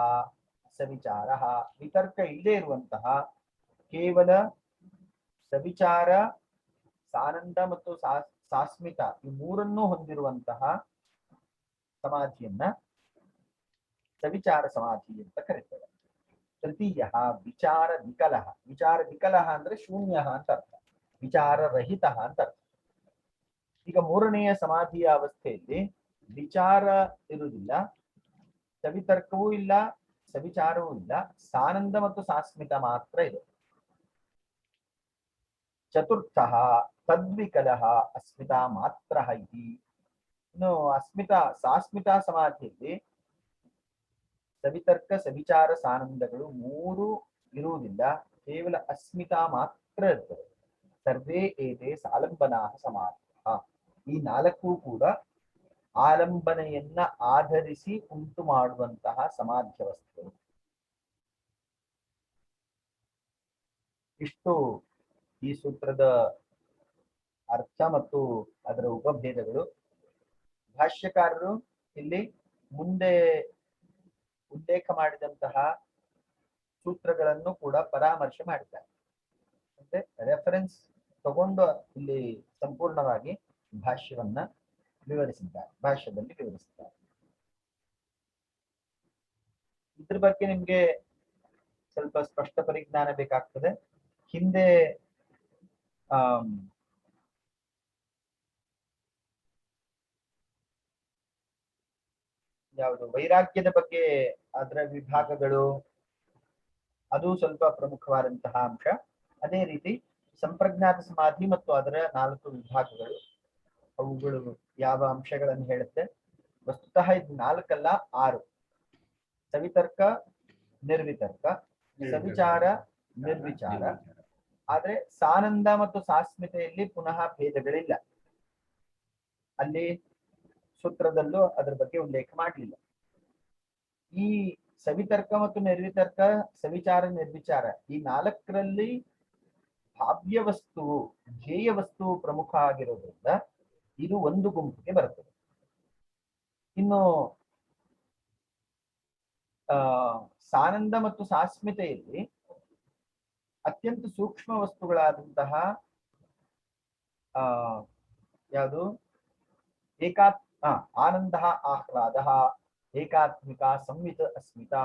ಸವಿಚಾರ. ವಿತರ್ಕ ಇಲ್ಲದೆ ಇರುವಂತಹ ಕೇವಲ ಸವಿಚಾರ, ಸಾನಂದ ಮತ್ತು ಸಾಸ್ಮಿತ ಈ 3ನ್ನೂ ಹೊಂದಿರುವಂತಹ ಸಮಾಧಿಯನ್ನ ಸವಿಚಾರ ಸಮಾಧಿ ಅಂತ ಕರೀತಾರೆ. ತೃತೀಯ ವಿಚಾರ ವಿಕಲಃ. ವಿಚಾರ ವಿಕಲಃ ಅಂದ್ರೆ ಶೂನ್ಯ ಅಂತ ಅರ್ಥ, ವಿಚಾರ ರಹಿತ ಅಂತ ಅರ್ಥ. ಈಗ ಮೂರನೆಯ ಸಮಾಧಿಯ ಅವಸ್ಥೆಯಲ್ಲಿ ವಿಚಾರ ಇರುವುದಿಲ್ಲ, ಸವಿತರ್ಕವೂ ಇಲ್ಲ, ಸವಿಚಾರವೂ ಇಲ್ಲ, ಸಾನಂದ ಮತ್ತು ಸಾಸ್ಮಿತ ಮಾತ್ರ ಇದೆ. ಚತುರ್ಥ ತದ್ವಿಕಲಃ ಅಸ್ಮಿತಾ ಮಾತ್ರ ಇತಿ. ಇನ್ನು ಅಸ್ಮಿತಾ ಸಾಸ್ಮಿತಾ ಸಮಾಧಿಯಲ್ಲಿ ಸವಿತರ್ಕ ಸವಿಚಾರ ಸಾನಂದಗಳು ಮೂರು ಇರುವುದಿಲ್ಲ, ಕೇವಲ ಅಸ್ಮಿತಾ ಮಾತ್ರ ಇರ್ತದೆ. ಸರ್ವೇ ಏತೆ ಸಾಲಂಬನಾ ಸಮಾಧಿ. ಈ ನಾಲ್ಕು ಕೂಡ ಆಲಂಬನೆಯನ್ನ ಆಧರಿಸಿ ಉಂಟು ಮಾಡುವಂತಹ ಸಮಾಧ್ಯವಸ್ಥೆಗಳು. ಇಷ್ಟು ಈ ಸೂತ್ರದ ಅರ್ಥ ಮತ್ತು ಅದರ ಉಪಭೇದಗಳು. ಭಾಷ್ಯಕಾರರು ಇಲ್ಲಿ ಮುಂದೆ ಉಲ್ಲೇಖ ಮಾಡಿದಂತಹ ಸೂತ್ರಗಳನ್ನು ಕೂಡ ಪರಾಮರ್ಶೆ ಮಾಡಿದ್ದಾರೆ. ಮತ್ತೆ ರೆಫರೆನ್ಸ್ ತಗೊಂಡು ಇಲ್ಲಿ ಸಂಪೂರ್ಣವಾಗಿ ಭಾಷ್ಯವನ್ನ ವಿವರಿಸಿದ್ದಾರೆ, ಭಾಷ್ಯದಲ್ಲಿ ವಿವರಿಸಿದ್ದಾರೆ. ಇದ್ರ ಬಗ್ಗೆ ನಿಮ್ಗೆ ಸ್ವಲ್ಪ ಸ್ಪಷ್ಟ ಪರಿಜ್ಞಾನ ಬೇಕಾಗ್ತದೆ. ಹಿಂದೆ ಯಾವುದು ವೈರಾಗ್ಯದ ಬಗ್ಗೆ ಅದರ ವಿಭಾಗಗಳು, ಅದು ಸ್ವಲ್ಪ ಪ್ರಮುಖವಾದಂತಹ ಅಂಶ. ಅದೇ ರೀತಿ ಸಂಪ್ರಜ್ಞಾತ ಸಮಾಧಿ ಮತ್ತು ಅದರ 4 ವಿಭಾಗಗಳು, ಅವುಗಳು ಯಾವ ಅಂಶಗಳನ್ನು ಹೇಳುತ್ತೆ. ವಸ್ತುತಃ ಇದು 4 ಅಲ್ಲ 6. ಸವಿತರ್ಕ, ನಿರ್ವಿತರ್ಕ, ಸವಿಚಾರ, ನಿರ್ವಿಚಾರ. ಆದ್ರೆ ಸಾನಂದ ಮತ್ತು ಸಾಸ್ಮಿತೆಯಲ್ಲಿ ಪುನಃ ಭೇದಗಳಿಲ್ಲ. ಅಲ್ಲಿ ಸೂತ್ರದಲ್ಲೂ ಅದರ ಬಗ್ಗೆ ಉಲ್ಲೇಖ ಮಾಡಲಿಲ್ಲ. ಈ ಸವಿತರ್ಕ ಮತ್ತು ನಿರ್ವಿತರ್ಕ, ಸವಿಚಾರ, ನಿರ್ವಿಚಾರ ಈ 4ರಲ್ಲಿ ಭಾವ್ಯ ವಸ್ತುವು, ಧ್ಯೇಯ ವಸ್ತುವು ಪ್ರಮುಖ ಆಗಿರೋದ್ರಿಂದ ಇದು ಒಂದು ಗುಂಪಿಗೆ ಬರುತ್ತದೆ. ಇನ್ನು ಸಾನಂದ ಮತ್ತು ಸಾಸ್ಮಿತೆಯಲ್ಲಿ ಅತ್ಯಂತ ಸೂಕ್ಷ್ಮ ವಸ್ತುಗಳಾದಂತಹ ಯಾವುದು ಆನಂದ, ಆಹ್ಲಾದ, ಏಕಾತ್ಮಿಕ, ಸಂವಿತ, ಅಸ್ಮಿತಾ.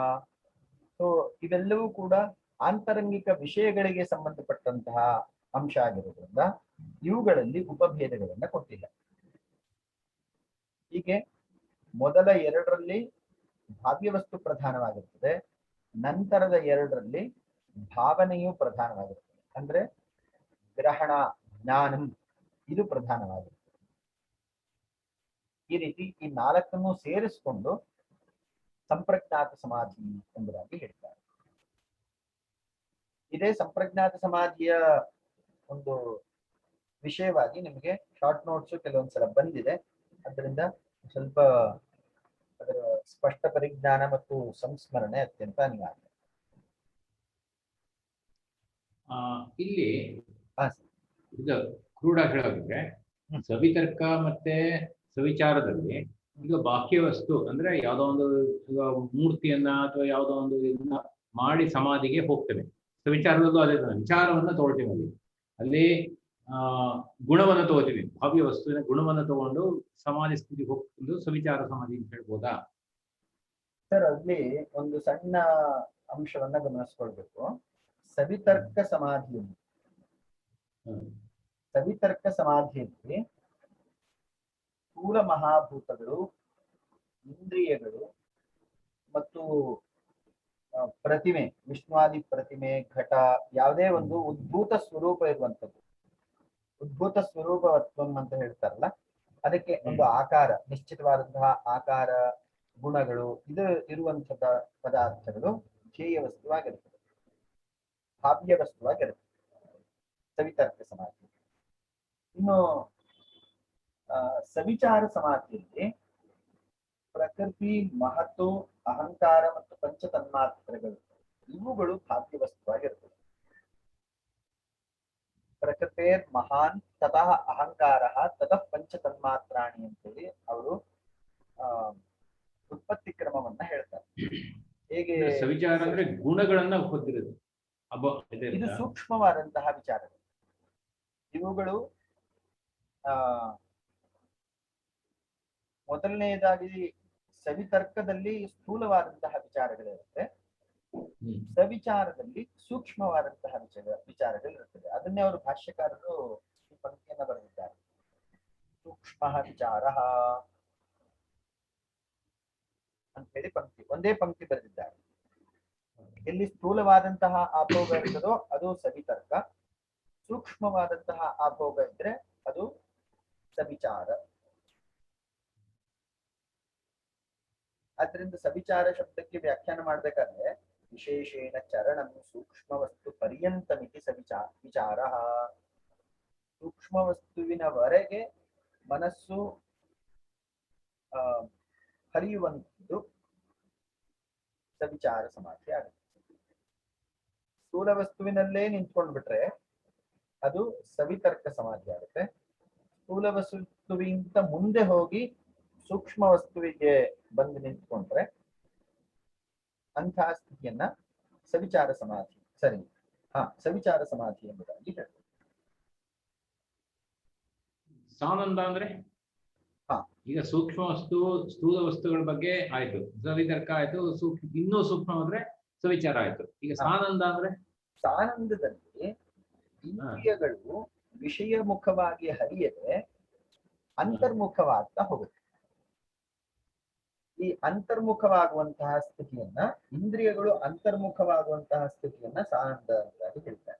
ಸೊ ಇವೆಲ್ಲವೂ ಕೂಡ ಆಂತರಂಗಿಕ ವಿಷಯಗಳಿಗೆ ಸಂಬಂಧಪಟ್ಟಂತಹ ಅಂಶ ಆಗಿರೋದ್ರಿಂದ ಇವುಗಳಲ್ಲಿ ಉಪಭೇದಗಳನ್ನ ಕೊಟ್ಟಿಲ್ಲ. ಹೀಗೆ ಮೊದಲ 2ರಲ್ಲಿ ಭಾವ್ಯ ವಸ್ತು ಪ್ರಧಾನವಾಗಿರ್ತದೆ, ನಂತರದ 2ರಲ್ಲಿ ಭಾವನೆಯು ಪ್ರಧಾನವಾಗಿರ್ತದೆ. ಅಂದ್ರೆ ಗ್ರಹಣ, ಜ್ಞಾನಂ ಇದು ಪ್ರಧಾನವಾಗಿರ್ತದೆ. ಈ ರೀತಿ ಈ 4ನ್ನು ಸೇರಿಸಿಕೊಂಡು ಸಂಪ್ರಜ್ಞಾತ ಸಮಾಧಿ ಎಂಬುದಾಗಿ ಹೇಳ್ತಾರೆ. ಇದೇ ಸಂಪ್ರಜ್ಞಾತ ಸಮಾಧಿಯ ಒಂದು ವಿಷಯವಾಗಿ ನಿಮಗೆ ಶಾರ್ಟ್ ನೋಟ್ಸ್ ಕೆಲವೊಂದ್ಸಲ ಬಂದಿದೆ. ಅದರಿಂದ ಸ್ವಲ್ಪ ಅದರ ಸ್ಪಷ್ಟ ಪರಿಜ್ಞಾನ ಮತ್ತು ಸಂಸ್ಮರಣೆ ಅತ್ಯಂತ ಅನಿವಾರ್ಯ. ಇಲ್ಲಿ ಇದು ಕ್ರೂಢ ಹೇಳೋದ್ರೆ ಸವಿತರ್ಕ ಮತ್ತೆ ಸವಿಚಾರದಲ್ಲಿ ಈಗ ಬಾಹ್ಯ ವಸ್ತು ಅಂದ್ರೆ ಯಾವ್ದೋ ಒಂದು ಮೂರ್ತಿಯನ್ನ ಅಥವಾ ಯಾವ್ದೋ ಒಂದು ಇದನ್ನ ಮಾಡಿ ಸಮಾಧಿಗೆ ಹೋಗ್ತೇವೆ. ಸವಿಚಾರದಲ್ಲೂ ಅದೇ ವಿಚಾರವನ್ನ ತಗೊಳ್ತೀವಿ. ಅಲ್ಲಿ ಗುಣವನ್ನು ತಗೋತೀವಿ, ಭಾವ್ಯ ವಸ್ತುವಿನ ಗುಣವನ್ನು ತಗೊಂಡು ಸಮಾಧಿ ಸ್ಥಿತಿಗೆ ಹೋಗ್ಕೊಂಡು ಸವಿಚಾರ ಸಮಾಧಿ ಅಂತ ಹೇಳ್ಬೋದಾ ಸರ್? ಅಲ್ಲಿ ಒಂದು ಸಣ್ಣ ಅಂಶವನ್ನ ಗಮನಿಸ್ಕೊಳ್ಬೇಕು. ಸವಿತರ್ಕ ಸಮಾಧಿಯಲ್ಲಿ ಸ್ಥೂಲ ಮಹಾಭೂತಗಳು, ಇಂದ್ರಿಯಗಳು ಮತ್ತು ಪ್ರತಿಮೆ, ವಿಷ್ಣುವಾದಿ ಪ್ರತಿಮೆ, ಘಟ, ಯಾವುದೇ ಒಂದು ಉದ್ಭೂತ ಸ್ವರೂಪ ಇರುವಂಥದ್ದು, ಉದ್ಭೂತ ಸ್ವರೂಪವತ್ವಂ ಅಂತ ಹೇಳ್ತಾರಲ್ಲ, ಅದಕ್ಕೆ ಒಂದು ಆಕಾರ, ನಿಶ್ಚಿತವಾದಂತಹ ಆಕಾರ, ಗುಣಗಳು ಇದು ಇರುವಂತಹ ಪದಾರ್ಥಗಳು ಧ್ಯೇಯ ವಸ್ತುವಾಗಿರ್ತದೆ, ಭಾವ್ಯ ವಸ್ತುವಾಗಿರ್ತದೆ ಸವಿತರ್ಕ ಸಮಾಧಿ. ಇನ್ನು ಸವಿಚಾರ ಸಮಾಧಿಯಲ್ಲಿ ಪ್ರಕೃತಿ, ಮಹತ್ತು, ಅಹಂಕಾರ ಮತ್ತು ಪಂಚತನ್ಮಾತ್ರಗಳು ಇವುಗಳು ಭಾವ್ಯ ವಸ್ತುವಾಗಿರ್ತದೆ. ಪ್ರಕೃತೇರ್ ಮಹಾನ್ ತತಃ ಅಹಂಕಾರ ತತಃ ಪಂಚತನ್ಮಾತ್ರಾಣಿ ಅಂತೇಳಿ ಅವರು ಉತ್ಪತ್ತಿ ಕ್ರಮವನ್ನ ಹೇಳ್ತಾರೆ. ಹೇಗೆ ಸವಿಚಾರ ಅಂದ್ರೆ ಗುಣಗಳನ್ನ ಹೊಂದಿರೋದು, ಇದು ಸೂಕ್ಷ್ಮವಾದಂತಹ ವಿಚಾರಗಳು. ಇವುಗಳು ಮೊದಲನೆಯದಾಗಿ ಸವಿತರ್ಕದಲ್ಲಿ ಸ್ಥೂಲವಾದಂತಹ ವಿಚಾರಗಳಿರುತ್ತೆ, ಹ್ಮ್ ಸವಿಚಾರದಲ್ಲಿ ಸೂಕ್ಷ್ಮವಾದಂತಹ ವಿಚಾರಗಳಿರುತ್ತದೆ. ಅದನ್ನೇ ಅವರು ಭಾಷ್ಯಕಾರರು ಈ ಪಂಕ್ತಿಯನ್ನ ಬರೆದಿದ್ದಾರೆ. ಸೂಕ್ಷ್ಮ ವಿಚಾರ ಅಂತ ಹೇಳಿ ಒಂದೇ ಪಂಕ್ತಿ ಬರೆದಿದ್ದಾರೆ. ಎಲ್ಲಿ ಸ್ಥೂಲವಾದಂತಹ ಆಭೋಗ ಇರ್ತದೋ ಅದು ಸವಿತರ್ಕ, ಸೂಕ್ಷ್ಮವಾದಂತಹ ಆಭೋಗ ಇದ್ರೆ ಅದು ಸವಿಚಾರ. ಆದ್ರಿಂದ ಸವಿಚಾರ ಶಬ್ದಕ್ಕೆ ವ್ಯಾಖ್ಯಾನ ಮಾಡ್ಬೇಕಾದ್ರೆ ವಿಶೇಷೇಣ ಚರಣಂ ಸೂಕ್ಷ್ಮ ವಸ್ತು ಪರ್ಯಂತಮಿತಿ ವಿಚಾರ. ಸೂಕ್ಷ್ಮ ವಸ್ತುವಿನವರೆಗೆ ಮನಸ್ಸು ಹರಿಯುವಂಥದ್ದು ಸವಿಚಾರ ಸಮಾಧಿ ಆಗುತ್ತೆ. ಸ್ಥೂಲ ವಸ್ತುವಿನಲ್ಲೇ ನಿಂತ್ಕೊಂಡ್ಬಿಟ್ರೆ ಅದು ಸವಿತರ್ಕ ಸಮಾಧಿ ಆಗುತ್ತೆ. ಸ್ಥೂಲ ವಸ್ತುವಿಗಿಂತ ಮುಂದೆ ಹೋಗಿ ಸೂಕ್ಷ್ಮ ವಸ್ತುವಿಗೆ ಬಂದು ನಿಂತ್ಕೊಂಡ್ರೆ ಅಂತಹ ಸ್ಥಿತಿಯನ್ನ ಸವಿಚಾರ ಸಮಾಧಿ ಸವಿಚಾರ ಸಮಾಧಿ ಎಂಬುದಾಗಿ ಹೇಳ್ತಾರೆ. ಸಾನಂದ ಅಂದ್ರೆ ಈಗ ಸೂಕ್ಷ್ಮ ವಸ್ತು ಸ್ಥೂಲ ವಸ್ತುಗಳ ಬಗ್ಗೆ ಆಯ್ತು, ಸವಿತರ್ಕ ಆಯ್ತು, ಇನ್ನೂ ಸೂಕ್ಷ್ಮ ಅಂದ್ರೆ ಸವಿಚಾರ ಆಯ್ತು. ಈಗ ಸಾನಂದ ಅಂದ್ರೆ ಸಾನಂದದಲ್ಲಿ ಇಂದ್ರಿಯಗಳು ವಿಷಯ ಮುಖವಾಗಿ ಹರಿಯದೆ ಅಂತರ್ಮುಖವಾಗ್ತಾ ಹೋಗುತ್ತೆ. ಈ ಅಂತರ್ಮುಖವಾಗುವಂತಹ ಸ್ಥಿತಿಯನ್ನ, ಇಂದ್ರಿಯಗಳು ಅಂತರ್ಮುಖವಾಗುವಂತಹ ಸ್ಥಿತಿಯನ್ನ ಸಾನಂದ ಅಂತ ಹೇಳ್ತಾರೆ.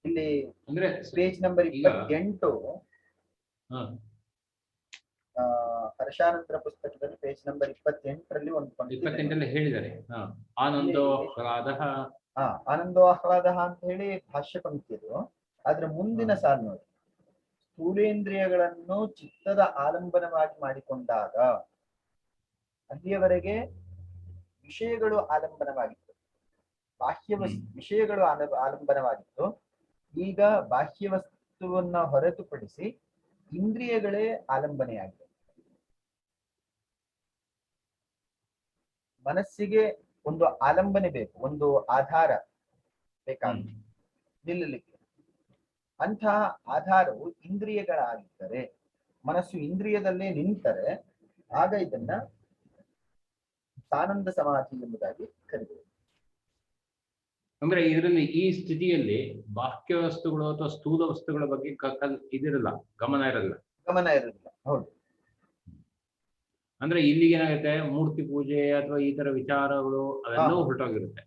ಇಲ್ಲಿ ಅಂದ್ರೆ ಪೇಜ್ ನಂಬರ್ 28 ಹರ್ಷಾನಂತರ ಪುಸ್ತಕದಲ್ಲಿ ಪೇಜ್ ನಂಬರ್ 28ರಲ್ಲಿ ಒಂದು 28ರಲ್ಲಿ ಹೇಳಿದ್ದಾರೆ ಆನಂದೋ ಆನಂದೋ ಆಹ್ಲಾದ ಅಂತ ಹೇಳಿ ಭಾಷ್ಯ ಪಂಕ್ತಿ ಅದು. ಆದ್ರೆ ಮುಂದಿನ ಸಾಲು ನೋಡಿ, ಸ್ಥೂಲೇಂದ್ರಿಯಗಳನ್ನು ಚಿತ್ತದ ಆಲಂಬನವಾಗಿ ಮಾಡಿಕೊಂಡಾಗ ಅಲ್ಲಿಯವರೆಗೆ ವಿಷಯಗಳು ಆಲಂಬನವಾಗಿತ್ತು, ವಿಷಯಗಳು ಆಲಂಬನವಾಗಿತ್ತು. ಈಗ ಬಾಹ್ಯ ವಸ್ತುವನ್ನ ಹೊರತುಪಡಿಸಿ ಇಂದ್ರಿಯಗಳೇ ಆಲಂಬನೆಯಾಗಿದೆ. ಮನಸ್ಸಿಗೆ ಒಂದು ಆಲಂಬನೆ ಬೇಕು, ಒಂದು ಆಧಾರ ಬೇಕಾಗುತ್ತೆ ನಿಲ್ಲಲಿಕ್ಕೆ. ಅಂತಹ ಆಧಾರವು ಇಂದ್ರಿಯಗಳಾಗಿದ್ದರೆ, ಮನಸ್ಸು ಇಂದ್ರಿಯದಲ್ಲೇ ನಿಂತರೆ ಆಗ ಇದನ್ನ ಸಾನಂದ ಸಮಾಧಿ ಎಂಬುದಾಗಿ ಕರೆಯುವುದು. ಅಂದ್ರೆ ಇದರಲ್ಲಿ ಈ ಸ್ಥಿತಿಯಲ್ಲಿ ಬಾಹ್ಯ ವಸ್ತುಗಳು ಅಥವಾ ಸ್ಥೂಲ ವಸ್ತುಗಳ ಬಗ್ಗೆ ಇದಿರಲ್ಲ, ಗಮನ ಇರಲ್ಲ. ಹೌದು. ಅಂದ್ರೆ ಇಲ್ಲಿಗೆ ಏನಾಗುತ್ತೆ, ಮೂರ್ತಿ ಪೂಜೆ ಅಥವಾ ಈ ತರ ವಿಚಾರಗಳು ಅವೆಲ್ಲವೂ ಹೊರಟೋಗಿರುತ್ತೆ.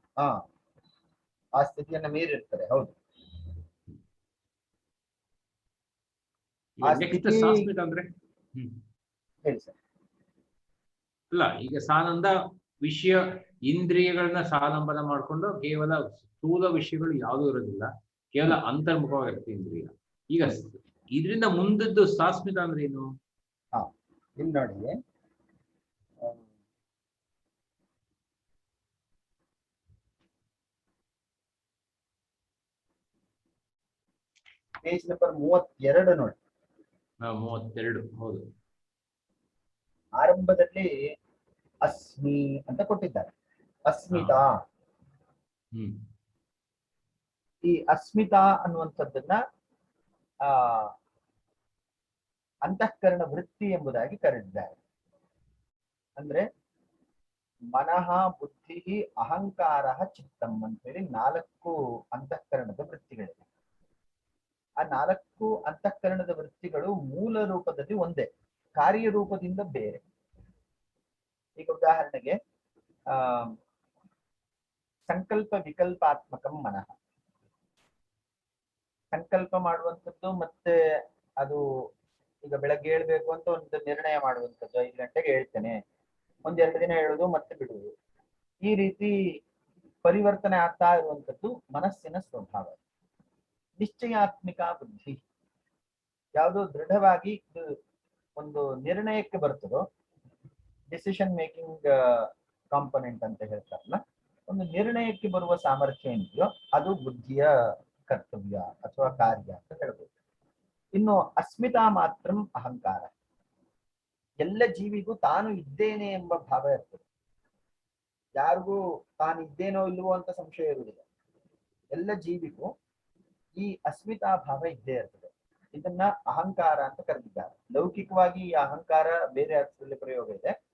ಆ ಸ್ಥಿತಿಯನ್ನ ಮೀರಿರ್ತಾರೆ. ಹೌದು. ಸಾಸ್ಮಿತ ಅಂದ್ರೆ ಹೇಳಿ ಸರ್. ಅಲ್ಲ, ಈಗ ಸಾನಂದ ವಿಷಯ ಇಂದ್ರಿಯಗಳನ್ನ ಸಾಲಂಬನ ಮಾಡ್ಕೊಂಡು ಕೇವಲ ಸ್ಥೂಲ ವಿಷಯಗಳು ಯಾವುದೂ ಇರೋದಿಲ್ಲ, ಕೇವಲ ಅಂತರ್ಮುಖವಾಗಿರುತ್ತೆ ಇಂದ್ರಿಯ. ಈಗ ಇದರಿಂದ ಮುಂದದ್ದು ಸಾಸ್ಮಿತ ಅಂದ್ರೆ ಏನು? ಇಲ್ಲಿ ನೋಡಿ, ಪೇಜ್ ನಂಬರ್ 32 ನೋಡಿ. 32. ಹೌದು. ಆರಂಭದಲ್ಲಿ ಅಸ್ಮಿ ಅಂತ ಕೊಟ್ಟಿದ್ದಾರೆ, ಅಸ್ಮಿತಾ. ಈ ಅಸ್ಮಿತಾ ಅನ್ನುವಂಥದ್ದನ್ನ ಅಂತಃಕರಣ ವೃತ್ತಿ ಎಂಬುದಾಗಿ ಕರೆದಿದ್ದಾರೆ. ಅಂದ್ರೆ ಮನಃ, ಬುದ್ಧಿ, ಅಹಂಕಾರ, ಚಿತ್ತಂ ಅಂತ ಹೇಳಿ 4 ಅಂತಃಕರಣದ ವೃತ್ತಿಗಳಿವೆ. ಆ 4 ಅಂತಃಕರಣದ ವೃತ್ತಿಗಳು ಮೂಲ ರೂಪದಲ್ಲಿ ಒಂದೇ, ಕಾರ್ಯರೂಪದಿಂದ ಬೇರೆ. ಈಗ ಉದಾಹರಣೆಗೆ ಸಂಕಲ್ಪ ವಿಕಲ್ಪಾತ್ಮಕಂ ಮನಃ, ಸಂಕಲ್ಪ ಮಾಡುವಂಥದ್ದು ಮತ್ತೆ ಅದು ಈಗ ಬೆಳಗ್ಗೆ ಹೇಳ್ಬೇಕು ಅಂತ ಒಂದು ನಿರ್ಣಯ ಮಾಡುವಂಥದ್ದು, 5 ಗಂಟೆಗೆ ಹೇಳ್ತೇನೆ, 1-2 ದಿನ ಹೇಳುದು ಮತ್ತೆ ಬಿಡುವುದು, ಈ ರೀತಿ ಪರಿವರ್ತನೆ ಆಗ್ತಾ ಇರುವಂಥದ್ದು ಮನಸ್ಸಿನ ಸ್ವಭಾವ. ನಿಶ್ಚಯಾತ್ಮಿಕ ಬುದ್ಧಿ, ಯಾವುದೋ ದೃಢವಾಗಿ ಒಂದು ನಿರ್ಣಯಕ್ಕೆ ಬರ್ತದೋ, ಡಿಸಿಷನ್ ಮೇಕಿಂಗ್ ಕಾಂಪೊನೆಂಟ್ ಅಂತ ಹೇಳ್ತಾರಲ್ಲ, ಒಂದು ನಿರ್ಣಯಕ್ಕೆ ಬರುವ ಸಾಮರ್ಥ್ಯ ಏನಿದೆಯೋ ಅದು ಬುದ್ಧಿಯ ಕರ್ತವ್ಯ ಅಥವಾ ಕಾರ್ಯ ಅಂತ ಹೇಳ್ಬೋದು. ಇನ್ನು ಅಸ್ಮಿತಾ ಮಾತ್ರಂ ಅಹಂಕಾರ, ಎಲ್ಲ ಜೀವಿಗೂ ತಾನು ಇದ್ದೇನೆ ಎಂಬ ಭಾವ ಇರ್ತದೆ. ಯಾರಿಗೂ ತಾನು ಇದ್ದೇನೋ ಇಲ್ವೋ ಅಂತ ಸಂಶಯ ಇರುವುದಿಲ್ಲ. ಎಲ್ಲ ಜೀವಿಗೂ ಈ ಅಸ್ಮಿತಾ ಭಾವ ಇದ್ದೇ ಇರ್ತದೆ. ಇದನ್ನ ಅಹಂಕಾರ ಅಂತ ಕರೆದಿದ್ದಾರೆ. ಲೌಕಿಕವಾಗಿ ಈ ಅಹಂಕಾರ ಬೇರೆ ಅರ್ಥದಲ್ಲಿ ಪ್ರಯೋಗ ಇದೆ.